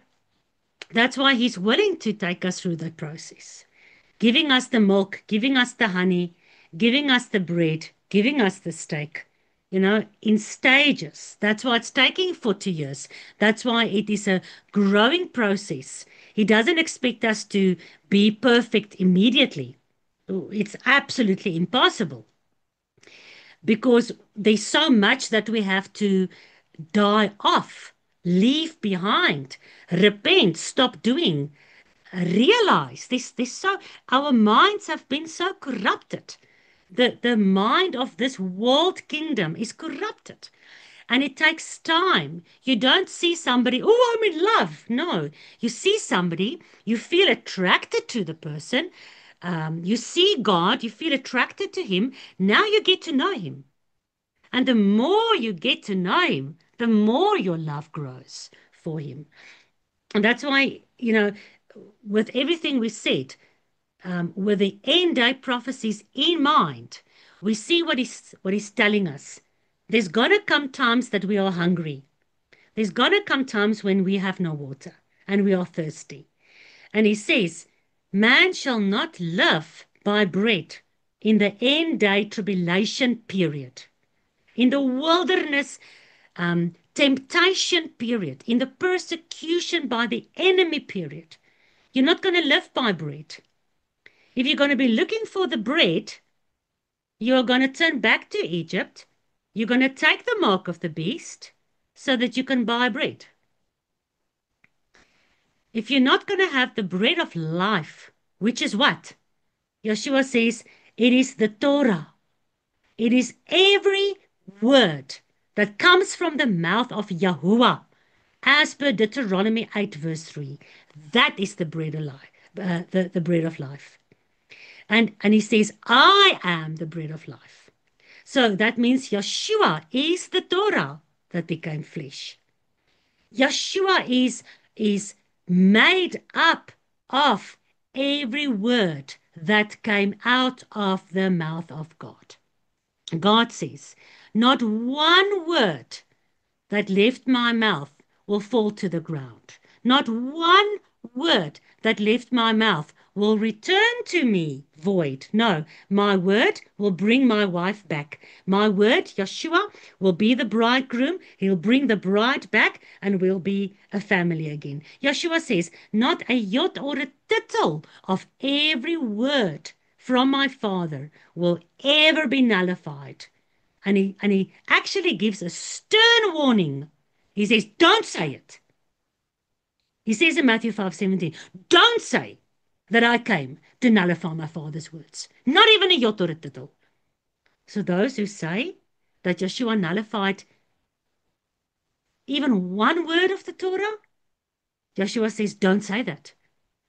that's why he's willing to take us through that process, giving us the milk, giving us the honey, giving us the bread, giving us the steak, in stages. That's why it's taking 40 years. That's why it is a growing process. He doesn't expect us to be perfect immediately. It's absolutely impossible, because there's so much that we have to die off, leave behind, repent, stop doing, realize our minds have been so corrupted. The mind of this world kingdom is corrupted. And it takes time. You don't see somebody, oh, I'm in love. No, you see somebody, you feel attracted to the person. You see God, you feel attracted to him. Now you get to know him. And the more you get to know him, the more your love grows for him. And that's why, with everything we said, with the end day prophecies in mind, we see what he's telling us. There's going to come times that we are hungry. There's going to come times when we have no water and we are thirsty. And he says, man shall not live by bread in the end day tribulation period. In the wilderness temptation period, in the persecution by the enemy period, you're not going to live by bread. If you're going to be looking for the bread, you're going to turn back to Egypt. You're going to take the mark of the beast so that you can buy bread. If you're not going to have the bread of life, which is what? Yeshua says, it is the Torah. It is every word that comes from the mouth of Yahuwah, as per Deuteronomy 8 verse 3. That is the bread of life. The bread of life. And he says, I am the bread of life. So that means Yeshua is the Torah that became flesh. Yeshua is made up of every word that came out of the mouth of God. God says, not one word that left my mouth will fall to the ground. Not one word that left my mouth will return to me void. No, my word will bring my wife back. My word, Yeshua, will be the bridegroom. He'll bring the bride back and we'll be a family again. Yeshua says, not a jot or a tittle of every word from my Father will ever be nullified. And he actually gives a stern warning. He says, don't say it. He says in Matthew 5:17, don't say that I came to nullify my Father's words. Not even a jot or a tittle. So those who say that Yeshua nullified even one word of the Torah, Yeshua says, don't say that.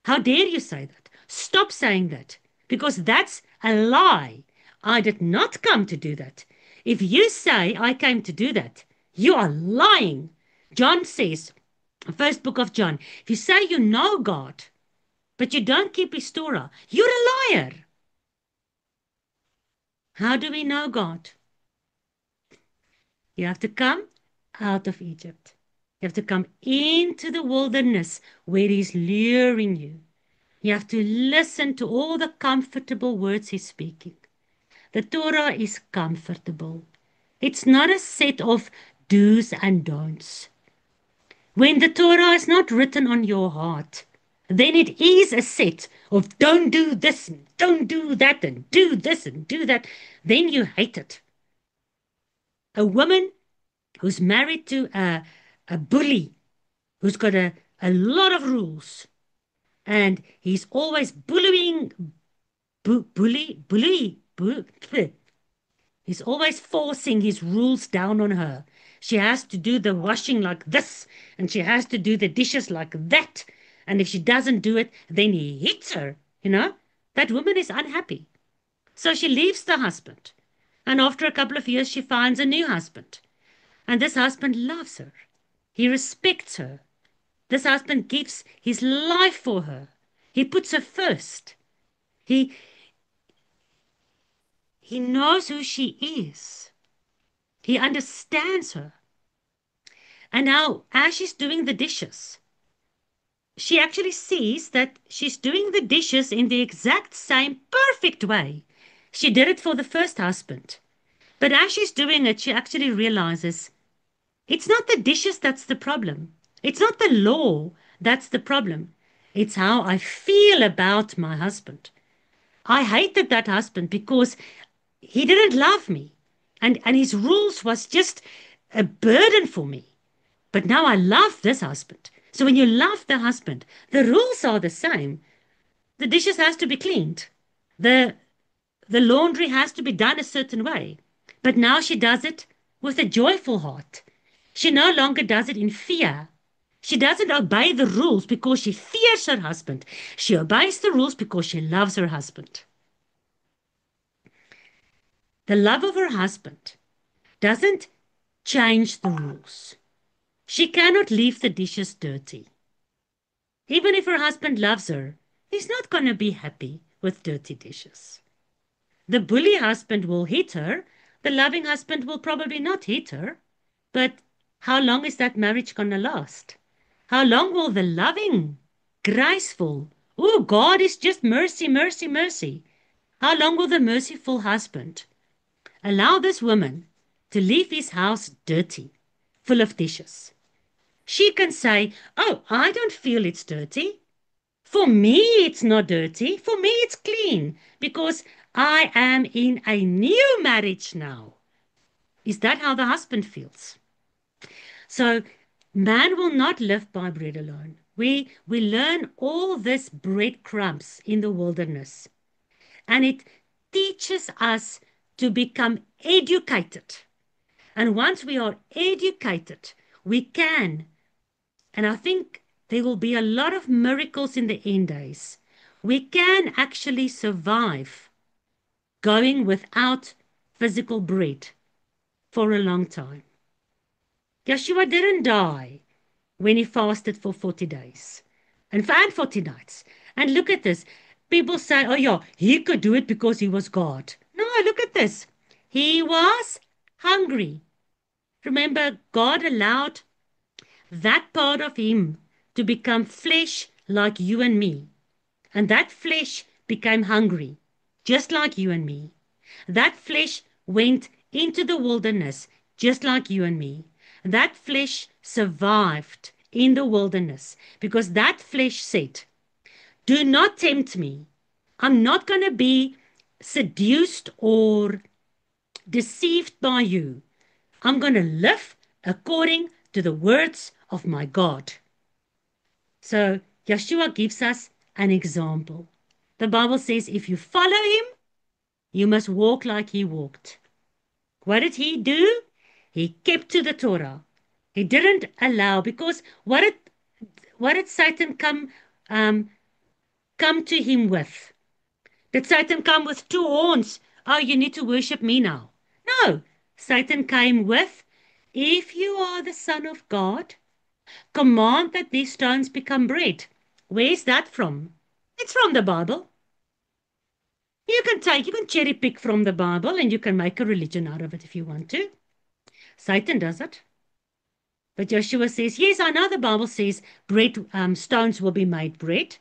How dare you say that? Stop saying that, because that's a lie. I did not come to do that. If you say I came to do that, you are lying. John says, first book of John, if you say you know God, but you don't keep his Torah, you're a liar. How do we know God? You have to come out of Egypt. You have to come into the wilderness where he's luring you. You have to listen to all the comfortable words he's speaking. The Torah is comfortable. It's not a set of do's and don'ts. When the Torah is not written on your heart, then it is a set of don't do this, and don't do that, and do this and do that. Then you hate it. A woman who's married to a bully, who's got a lot of rules, and he's always bullying, he's always forcing his rules down on her. She has to do the washing like this, and she has to do the dishes like that. And if she doesn't do it, then he hits her, That woman is unhappy. So she leaves the husband. And after a couple of years, she finds a new husband. And this husband loves her. He respects her. This husband gives his life for her. He puts her first. He knows who she is. He understands her. And now, as she's doing the dishes, she actually sees that she's doing the dishes in the exact same perfect way. She did it for the first husband. But as she's doing it, she actually realizes it's not the dishes that's the problem. It's not the law that's the problem. It's how I feel about my husband. I hated that husband because he didn't love me. And his rules was just a burden for me. But now I love this husband. So when you love the husband, the rules are the same. The dishes has to be cleaned. The laundry has to be done a certain way. But now she does it with a joyful heart. She no longer does it in fear. She doesn't obey the rules because she fears her husband. She obeys the rules because she loves her husband. The love of her husband doesn't change the rules. She cannot leave the dishes dirty. Even if her husband loves her, he's not going to be happy with dirty dishes. The bully husband will hit her. The loving husband will probably not hit her. But how long is that marriage going to last? How long will the loving, graceful, oh, God is just mercy, mercy, mercy. How long will the merciful husband allow this woman to leave his house dirty, full of dishes. She can say, oh, I don't feel it's dirty. For me, it's not dirty. For me, it's clean because I am in a new marriage now. Is that how the husband feels? So man will not live by bread alone. We learn all this breadcrumbs in the wilderness, and it teaches us to become educated. And once we are educated, we can, and I think there will be a lot of miracles in the end days. We can actually survive going without physical bread for a long time. Yeshua didn't die when he fasted for 40 days and 40 nights. And look at this. People say, oh yeah, he could do it because he was God. No, look at this. He was hungry. Remember, God allowed that part of him to become flesh like you and me. And that flesh became hungry, just like you and me. That flesh went into the wilderness, just like you and me. That flesh survived in the wilderness because that flesh said, do not tempt me. I'm not going to be seduced or deceived by you. I'm going to live according to the words of my God. So Yeshua gives us an example. The Bible says if you follow him, you must walk like he walked. What did he do? He kept to the Torah. He didn't allow, because what did Satan come to him with? Did Satan come with two horns? Oh, you need to worship me now. No, Satan came with, if you are the Son of God, command that these stones become bread. Where's that from? It's from the Bible. You can cherry pick from the Bible and you can make a religion out of it if you want to. Satan does it. But Yeshua says, yes, I know the Bible says bread, stones will be made bread.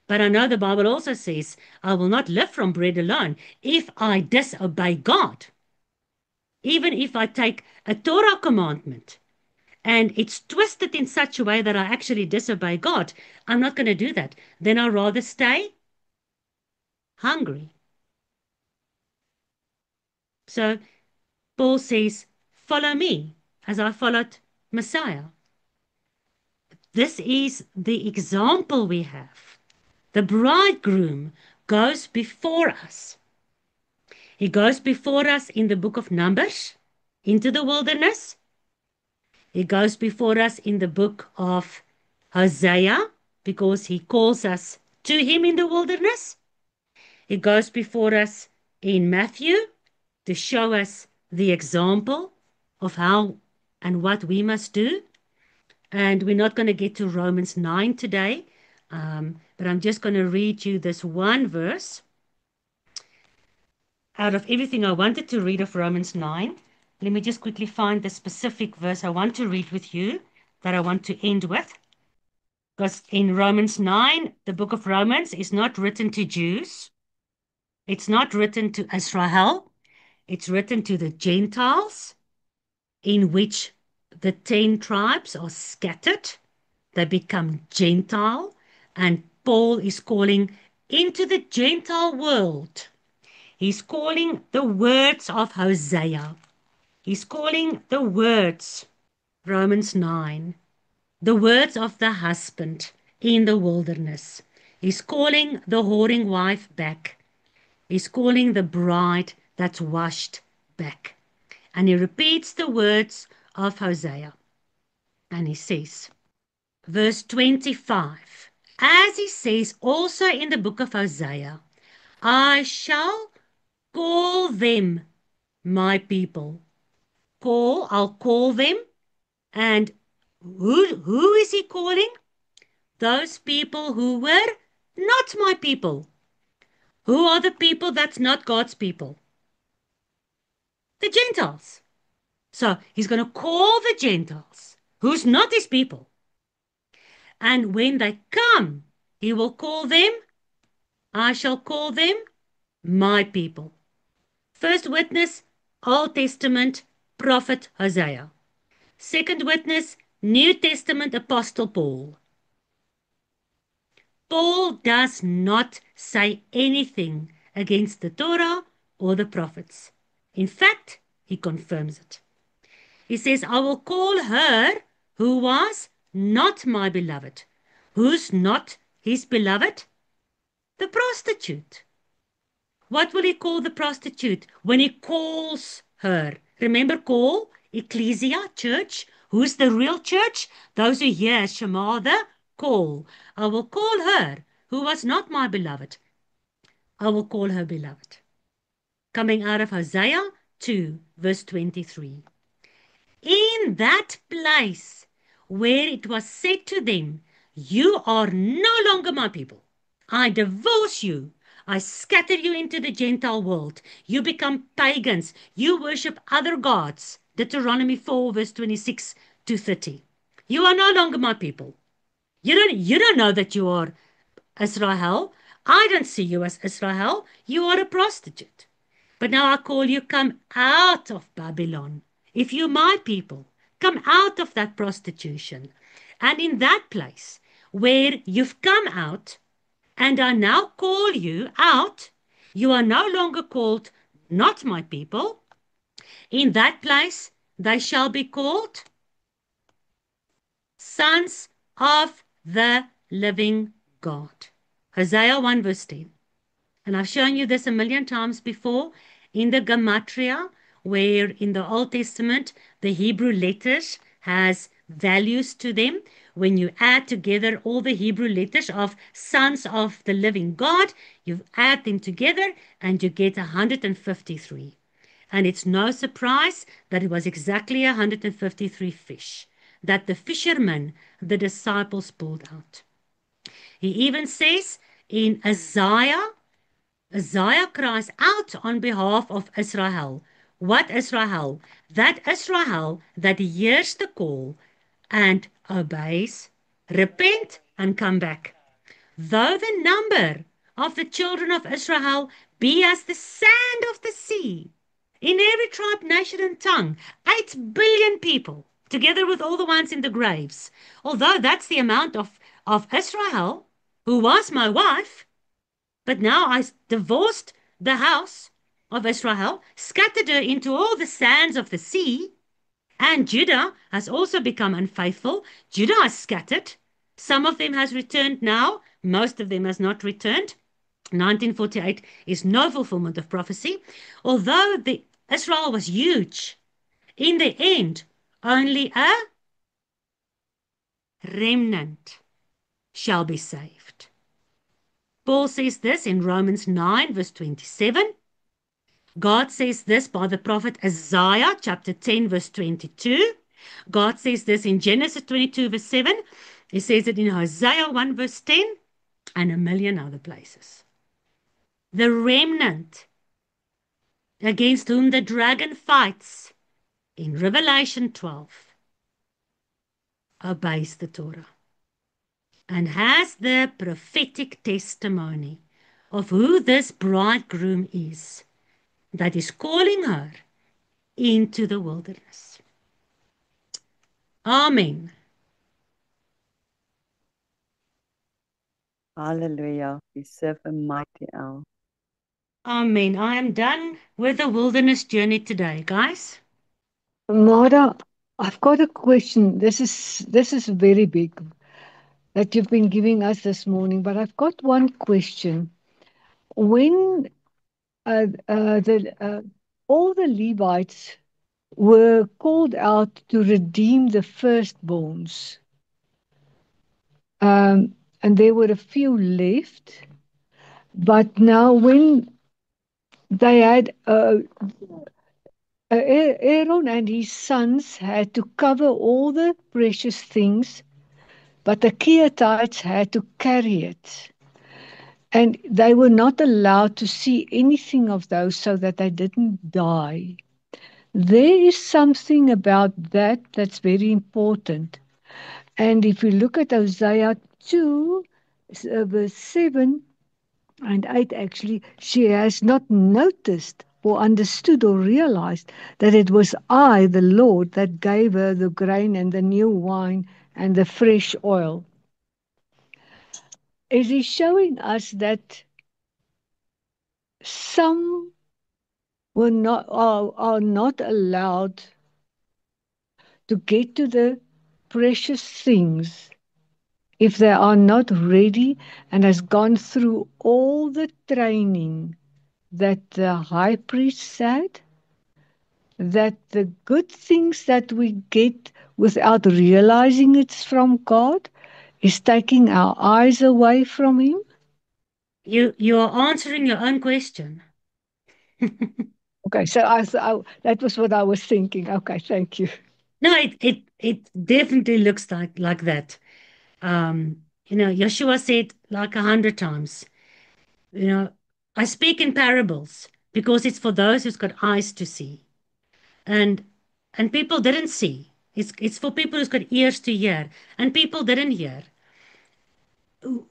But I know the Bible also says, I will not live from bread alone if I disobey God. Even if I take a Torah commandment and it's twisted in such a way that I actually disobey God, I'm not going to do that. Then I'd rather stay hungry. So Paul says, follow me as I followed Messiah. This is the example we have. The bridegroom goes before us. He goes before us in the book of Numbers into the wilderness. He goes before us in the book of Hosea because he calls us to him in the wilderness. He goes before us in Matthew to show us the example of how and what we must do. And we're not going to get to Romans 9 today, but I'm just going to read you this one verse. Out of everything I wanted to read of Romans 9, let me just quickly find the specific verse I want to read with you that I want to end with. Because in Romans 9, the book of Romans is not written to Jews. It's not written to Israel. It's written to the Gentiles, in which the 10 tribes are scattered. They become Gentile. And Paul is calling into the Gentile world. He's calling the words of Hosea. He's calling the words, Romans 9, the words of the husband in the wilderness. He's calling the whoring wife back. He's calling the bride that's washed back. And he repeats the words of Hosea. And he says, verse 25, as he says also in the book of Hosea, I shall call them my people. I'll call them. And who is he calling? Those people who were not my people. Who are the people that's not God's people? The Gentiles. So he's going to call the Gentiles, who's not his people. And when they come, he will call them, I shall call them my people. First witness, Old Testament, prophet Hosea. Second witness, New Testament Apostle Paul. Paul does not say anything against the Torah or the prophets. In fact, he confirms it. He says, I will call her who was not my beloved. Who's not his beloved? The prostitute. What will he call the prostitute when he calls her? Remember, call, ecclesia, church. Who's the real church? Those who hear Shema, the call. I will call her who was not my beloved. I will call her beloved. Coming out of Hosea 2, verse 23. In that place where it was said to them, you are no longer my people. I divorce you. I scatter you into the Gentile world. You become pagans. You worship other gods. Deuteronomy 4, verse 26 to 30. You are no longer my people. You don't know that you are Israel. I don't see you as Israel. You are a prostitute. But now I call you, come out of Babylon. If you my people, come out of that prostitution. And in that place where you've come out, and I now call you out, you are no longer called not my people. In that place they shall be called sons of the living God. Hosea 1 verse 10. And I've shown you this a million times before in the Gematria, where in the Old Testament the Hebrew letters has values to them. When you add together all the Hebrew letters of sons of the living God, you add them together and you get 153. And it's no surprise that it was exactly 153 fish that the fishermen, the disciples, pulled out. He even says in Isaiah cries out on behalf of Israel. What Israel? That Israel that hears the call and obeys, repent and come back. Though the number of the children of Israel be as the sand of the sea, in every tribe, nation, and tongue, 8 billion people, together with all the ones in the graves. Although that's the amount of Israel, who was my wife, but now I divorced the house of Israel, scattered her into all the sands of the sea, and Judah has also become unfaithful. Judah has scattered. Some of them has returned now. Most of them has not returned. 1948 is no fulfillment of prophecy. Although Israel was huge, in the end, only a remnant shall be saved. Paul says this in Romans 9, verse 27. God says this by the prophet Isaiah, chapter 10, verse 22. God says this in Genesis 22, verse 7. He says it in Hosea 1, verse 10, and a million other places. The remnant against whom the dragon fights in Revelation 12 obeys the Torah and has the prophetic testimony of who this bridegroom is that is calling her into the wilderness. Amen. Hallelujah. We serve a mighty El. Amen. I am done with the wilderness journey today, guys. Mara, I've got a question. This is very big that you've been giving us this morning, but I've got one question. When all the Levites were called out to redeem the firstborns, and there were a few left, but now when they had Aaron and his sons had to cover all the precious things, but the Kehathites had to carry it. And they were not allowed to see anything of those so that they didn't die. There is something about that that's very important. And if you look at Hosea 2, verse 7 and 8, actually, she has not noticed or understood or realized that it was I, the Lord, that gave her the grain and the new wine and the fresh oil. It is showing us that some are not allowed to get to the precious things if they are not ready and has gone through all the training that the high priest said, that the good things that we get without realizing it's from God is taking our eyes away from Him. You are answering your own question. Okay, so that was what I was thinking. Okay, thank you. No, it definitely looks like that. Yeshua said like 100 times, I speak in parables because it's for those who's got eyes to see. And people didn't see. It's for people who's got ears to hear. And people didn't hear. Who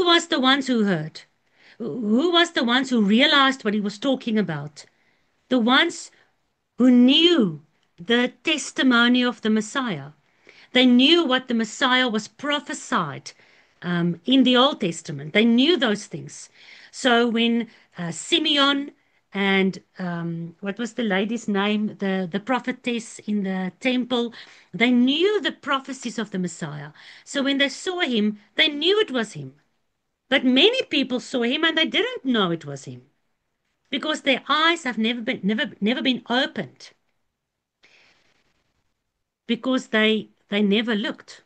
was the ones who heard? Who was the ones who realized what he was talking about? The ones who knew the testimony of the Messiah. They knew what the Messiah was prophesied in the Old Testament. They knew those things. So when Simeon and what was the lady's name, the prophetess in the temple, they knew the prophecies of the Messiah. So when they saw him, they knew it was him. But many people saw him and they didn't know it was him because their eyes have never been opened because they never looked.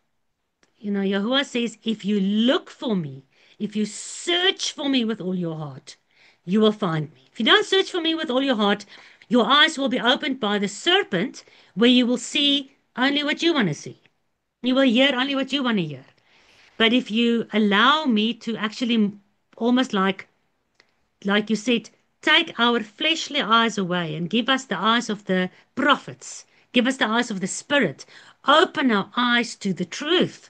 Yahuwah says, if you look for me, if you search for me with all your heart, you will find me. If you don't search for me with all your heart, your eyes will be opened by the serpent, where you will see only what you want to see. You will hear only what you want to hear. But if you allow me to actually almost like you said, take our fleshly eyes away and give us the eyes of the prophets, give us the eyes of the Spirit, open our eyes to the truth,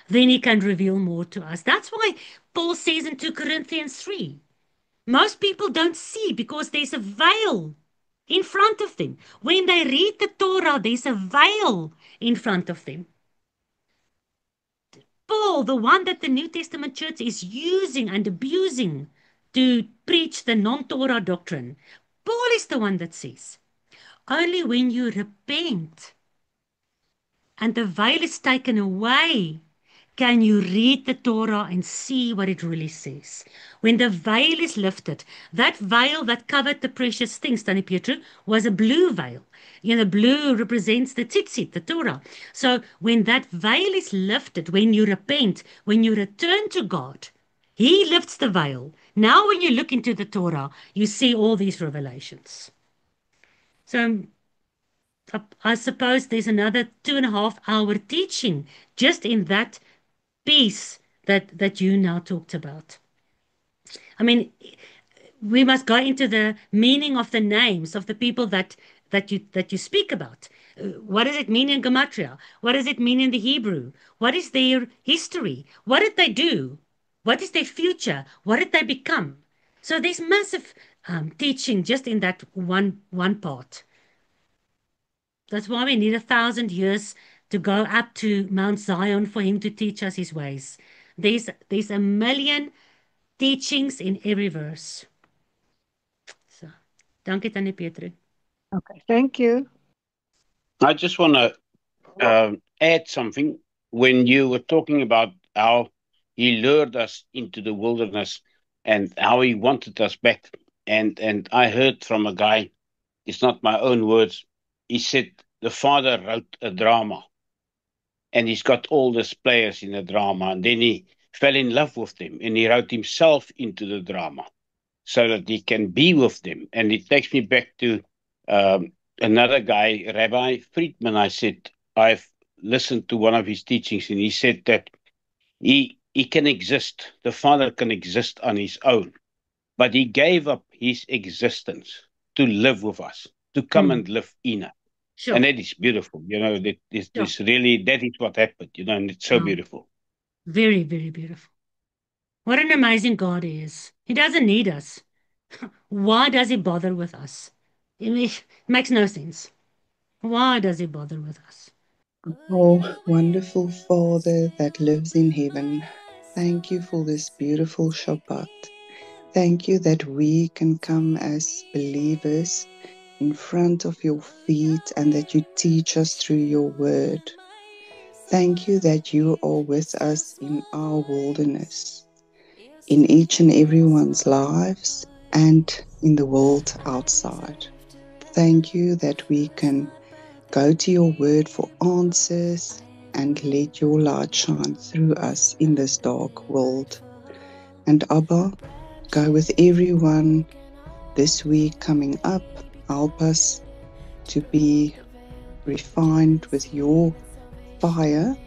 then he can reveal more to us. That's why Paul says in 2 Corinthians 3, most people don't see because there's a veil in front of them. When they read the Torah, there's a veil in front of them. Paul, the one that the New Testament church is using and abusing to preach the non-Torah doctrine, Paul is the one that says, only when you repent and the veil is taken away, can you read the Torah and see what it really says? When the veil is lifted, that veil that covered the precious things, Tannie Pietro, was a blue veil. Blue represents the tzitzit, the Torah. So when that veil is lifted, when you repent, when you return to God, He lifts the veil. Now when you look into the Torah, you see all these revelations. So I suppose there's another 2.5 hour teaching just in that piece that you now talked about. I mean, we must go into the meaning of the names of the people that you speak about. What does it mean in Gematria? What does it mean in the Hebrew? What is their history? What did they do? What is their future? What did they become? So there's massive teaching just in that one part. That's why we need 1,000 years to go up to Mount Zion for him to teach us his ways. There's 1,000,000 teachings in every verse. So, dankie Tannie Pietro. Okay, thank you. I just want to add something. When you were talking about how he lured us into the wilderness and how he wanted us back, and I heard from a guy, it's not my own words, he said the father wrote a drama and he's got all these players in the drama, and then he fell in love with them and he wrote himself into the drama so that he can be with them. And it takes me back to another guy, Rabbi Friedman. I said, I've listened to one of his teachings, and he said that he can exist, the Father can exist on his own, but he gave up his existence to live with us, to come and live in us. Sure. And that is beautiful, that is really, that is what happened, and it's so beautiful. Very, very beautiful. What an amazing God He is. He doesn't need us. Why does he bother with us? It makes no sense. Why does he bother with us? Oh, wonderful Father that lives in heaven, thank you for this beautiful Shabbat. Thank you that we can come as believers in front of your feet and that you teach us through your word. Thank you that you are with us in our wilderness, in each and everyone's lives and in the world outside. Thank you that we can go to your word for answers and let your light shine through us in this dark world. And Abba, go with everyone this week coming up. Help us to be refined with your fire.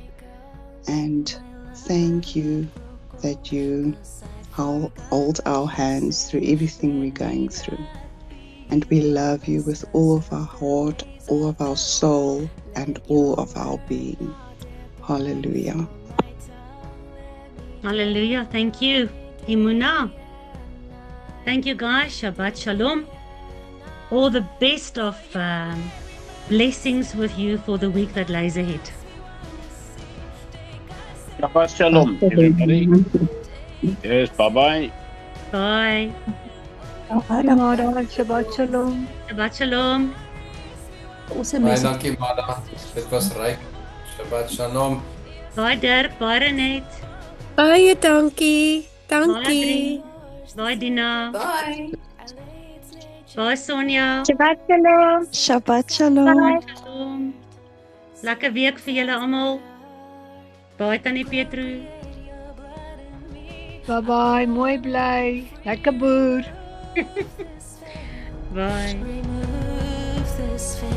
And thank you that you hold our hands through everything we're going through. And we love you with all of our heart, all of our soul, and all of our being. Hallelujah. Hallelujah. Thank you. Imuna. Thank you, guys. Shabbat Shalom. All the best of blessings with you for the week that lies ahead. Shabbat Shalom, everybody. Yes, bye-bye. Bye. Mara, Shabbat Shalom. Shabbat Shalom. Awesome Baie message. dankie, Mada. Dit was ryk. Shabbat Shalom. Bye, Dirk. Bye, Renette. Baie dankie. Bye, Dankie. Drie. Bye, Dina. Bye. Bye, Sonja. Shabbat Shalom. Shabbat Shalom. Shalom. Lekker week vir julle almal. Bye, Tannie Petru. Bye-bye, mooi bly. Lekker boer. Bye. Remove this fear.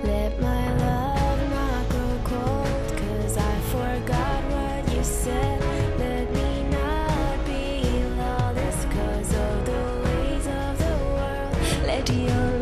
Let my love not grow cold, 'cause I forgot what you said. Let me not be lawless 'cause of the ways of the world. Let your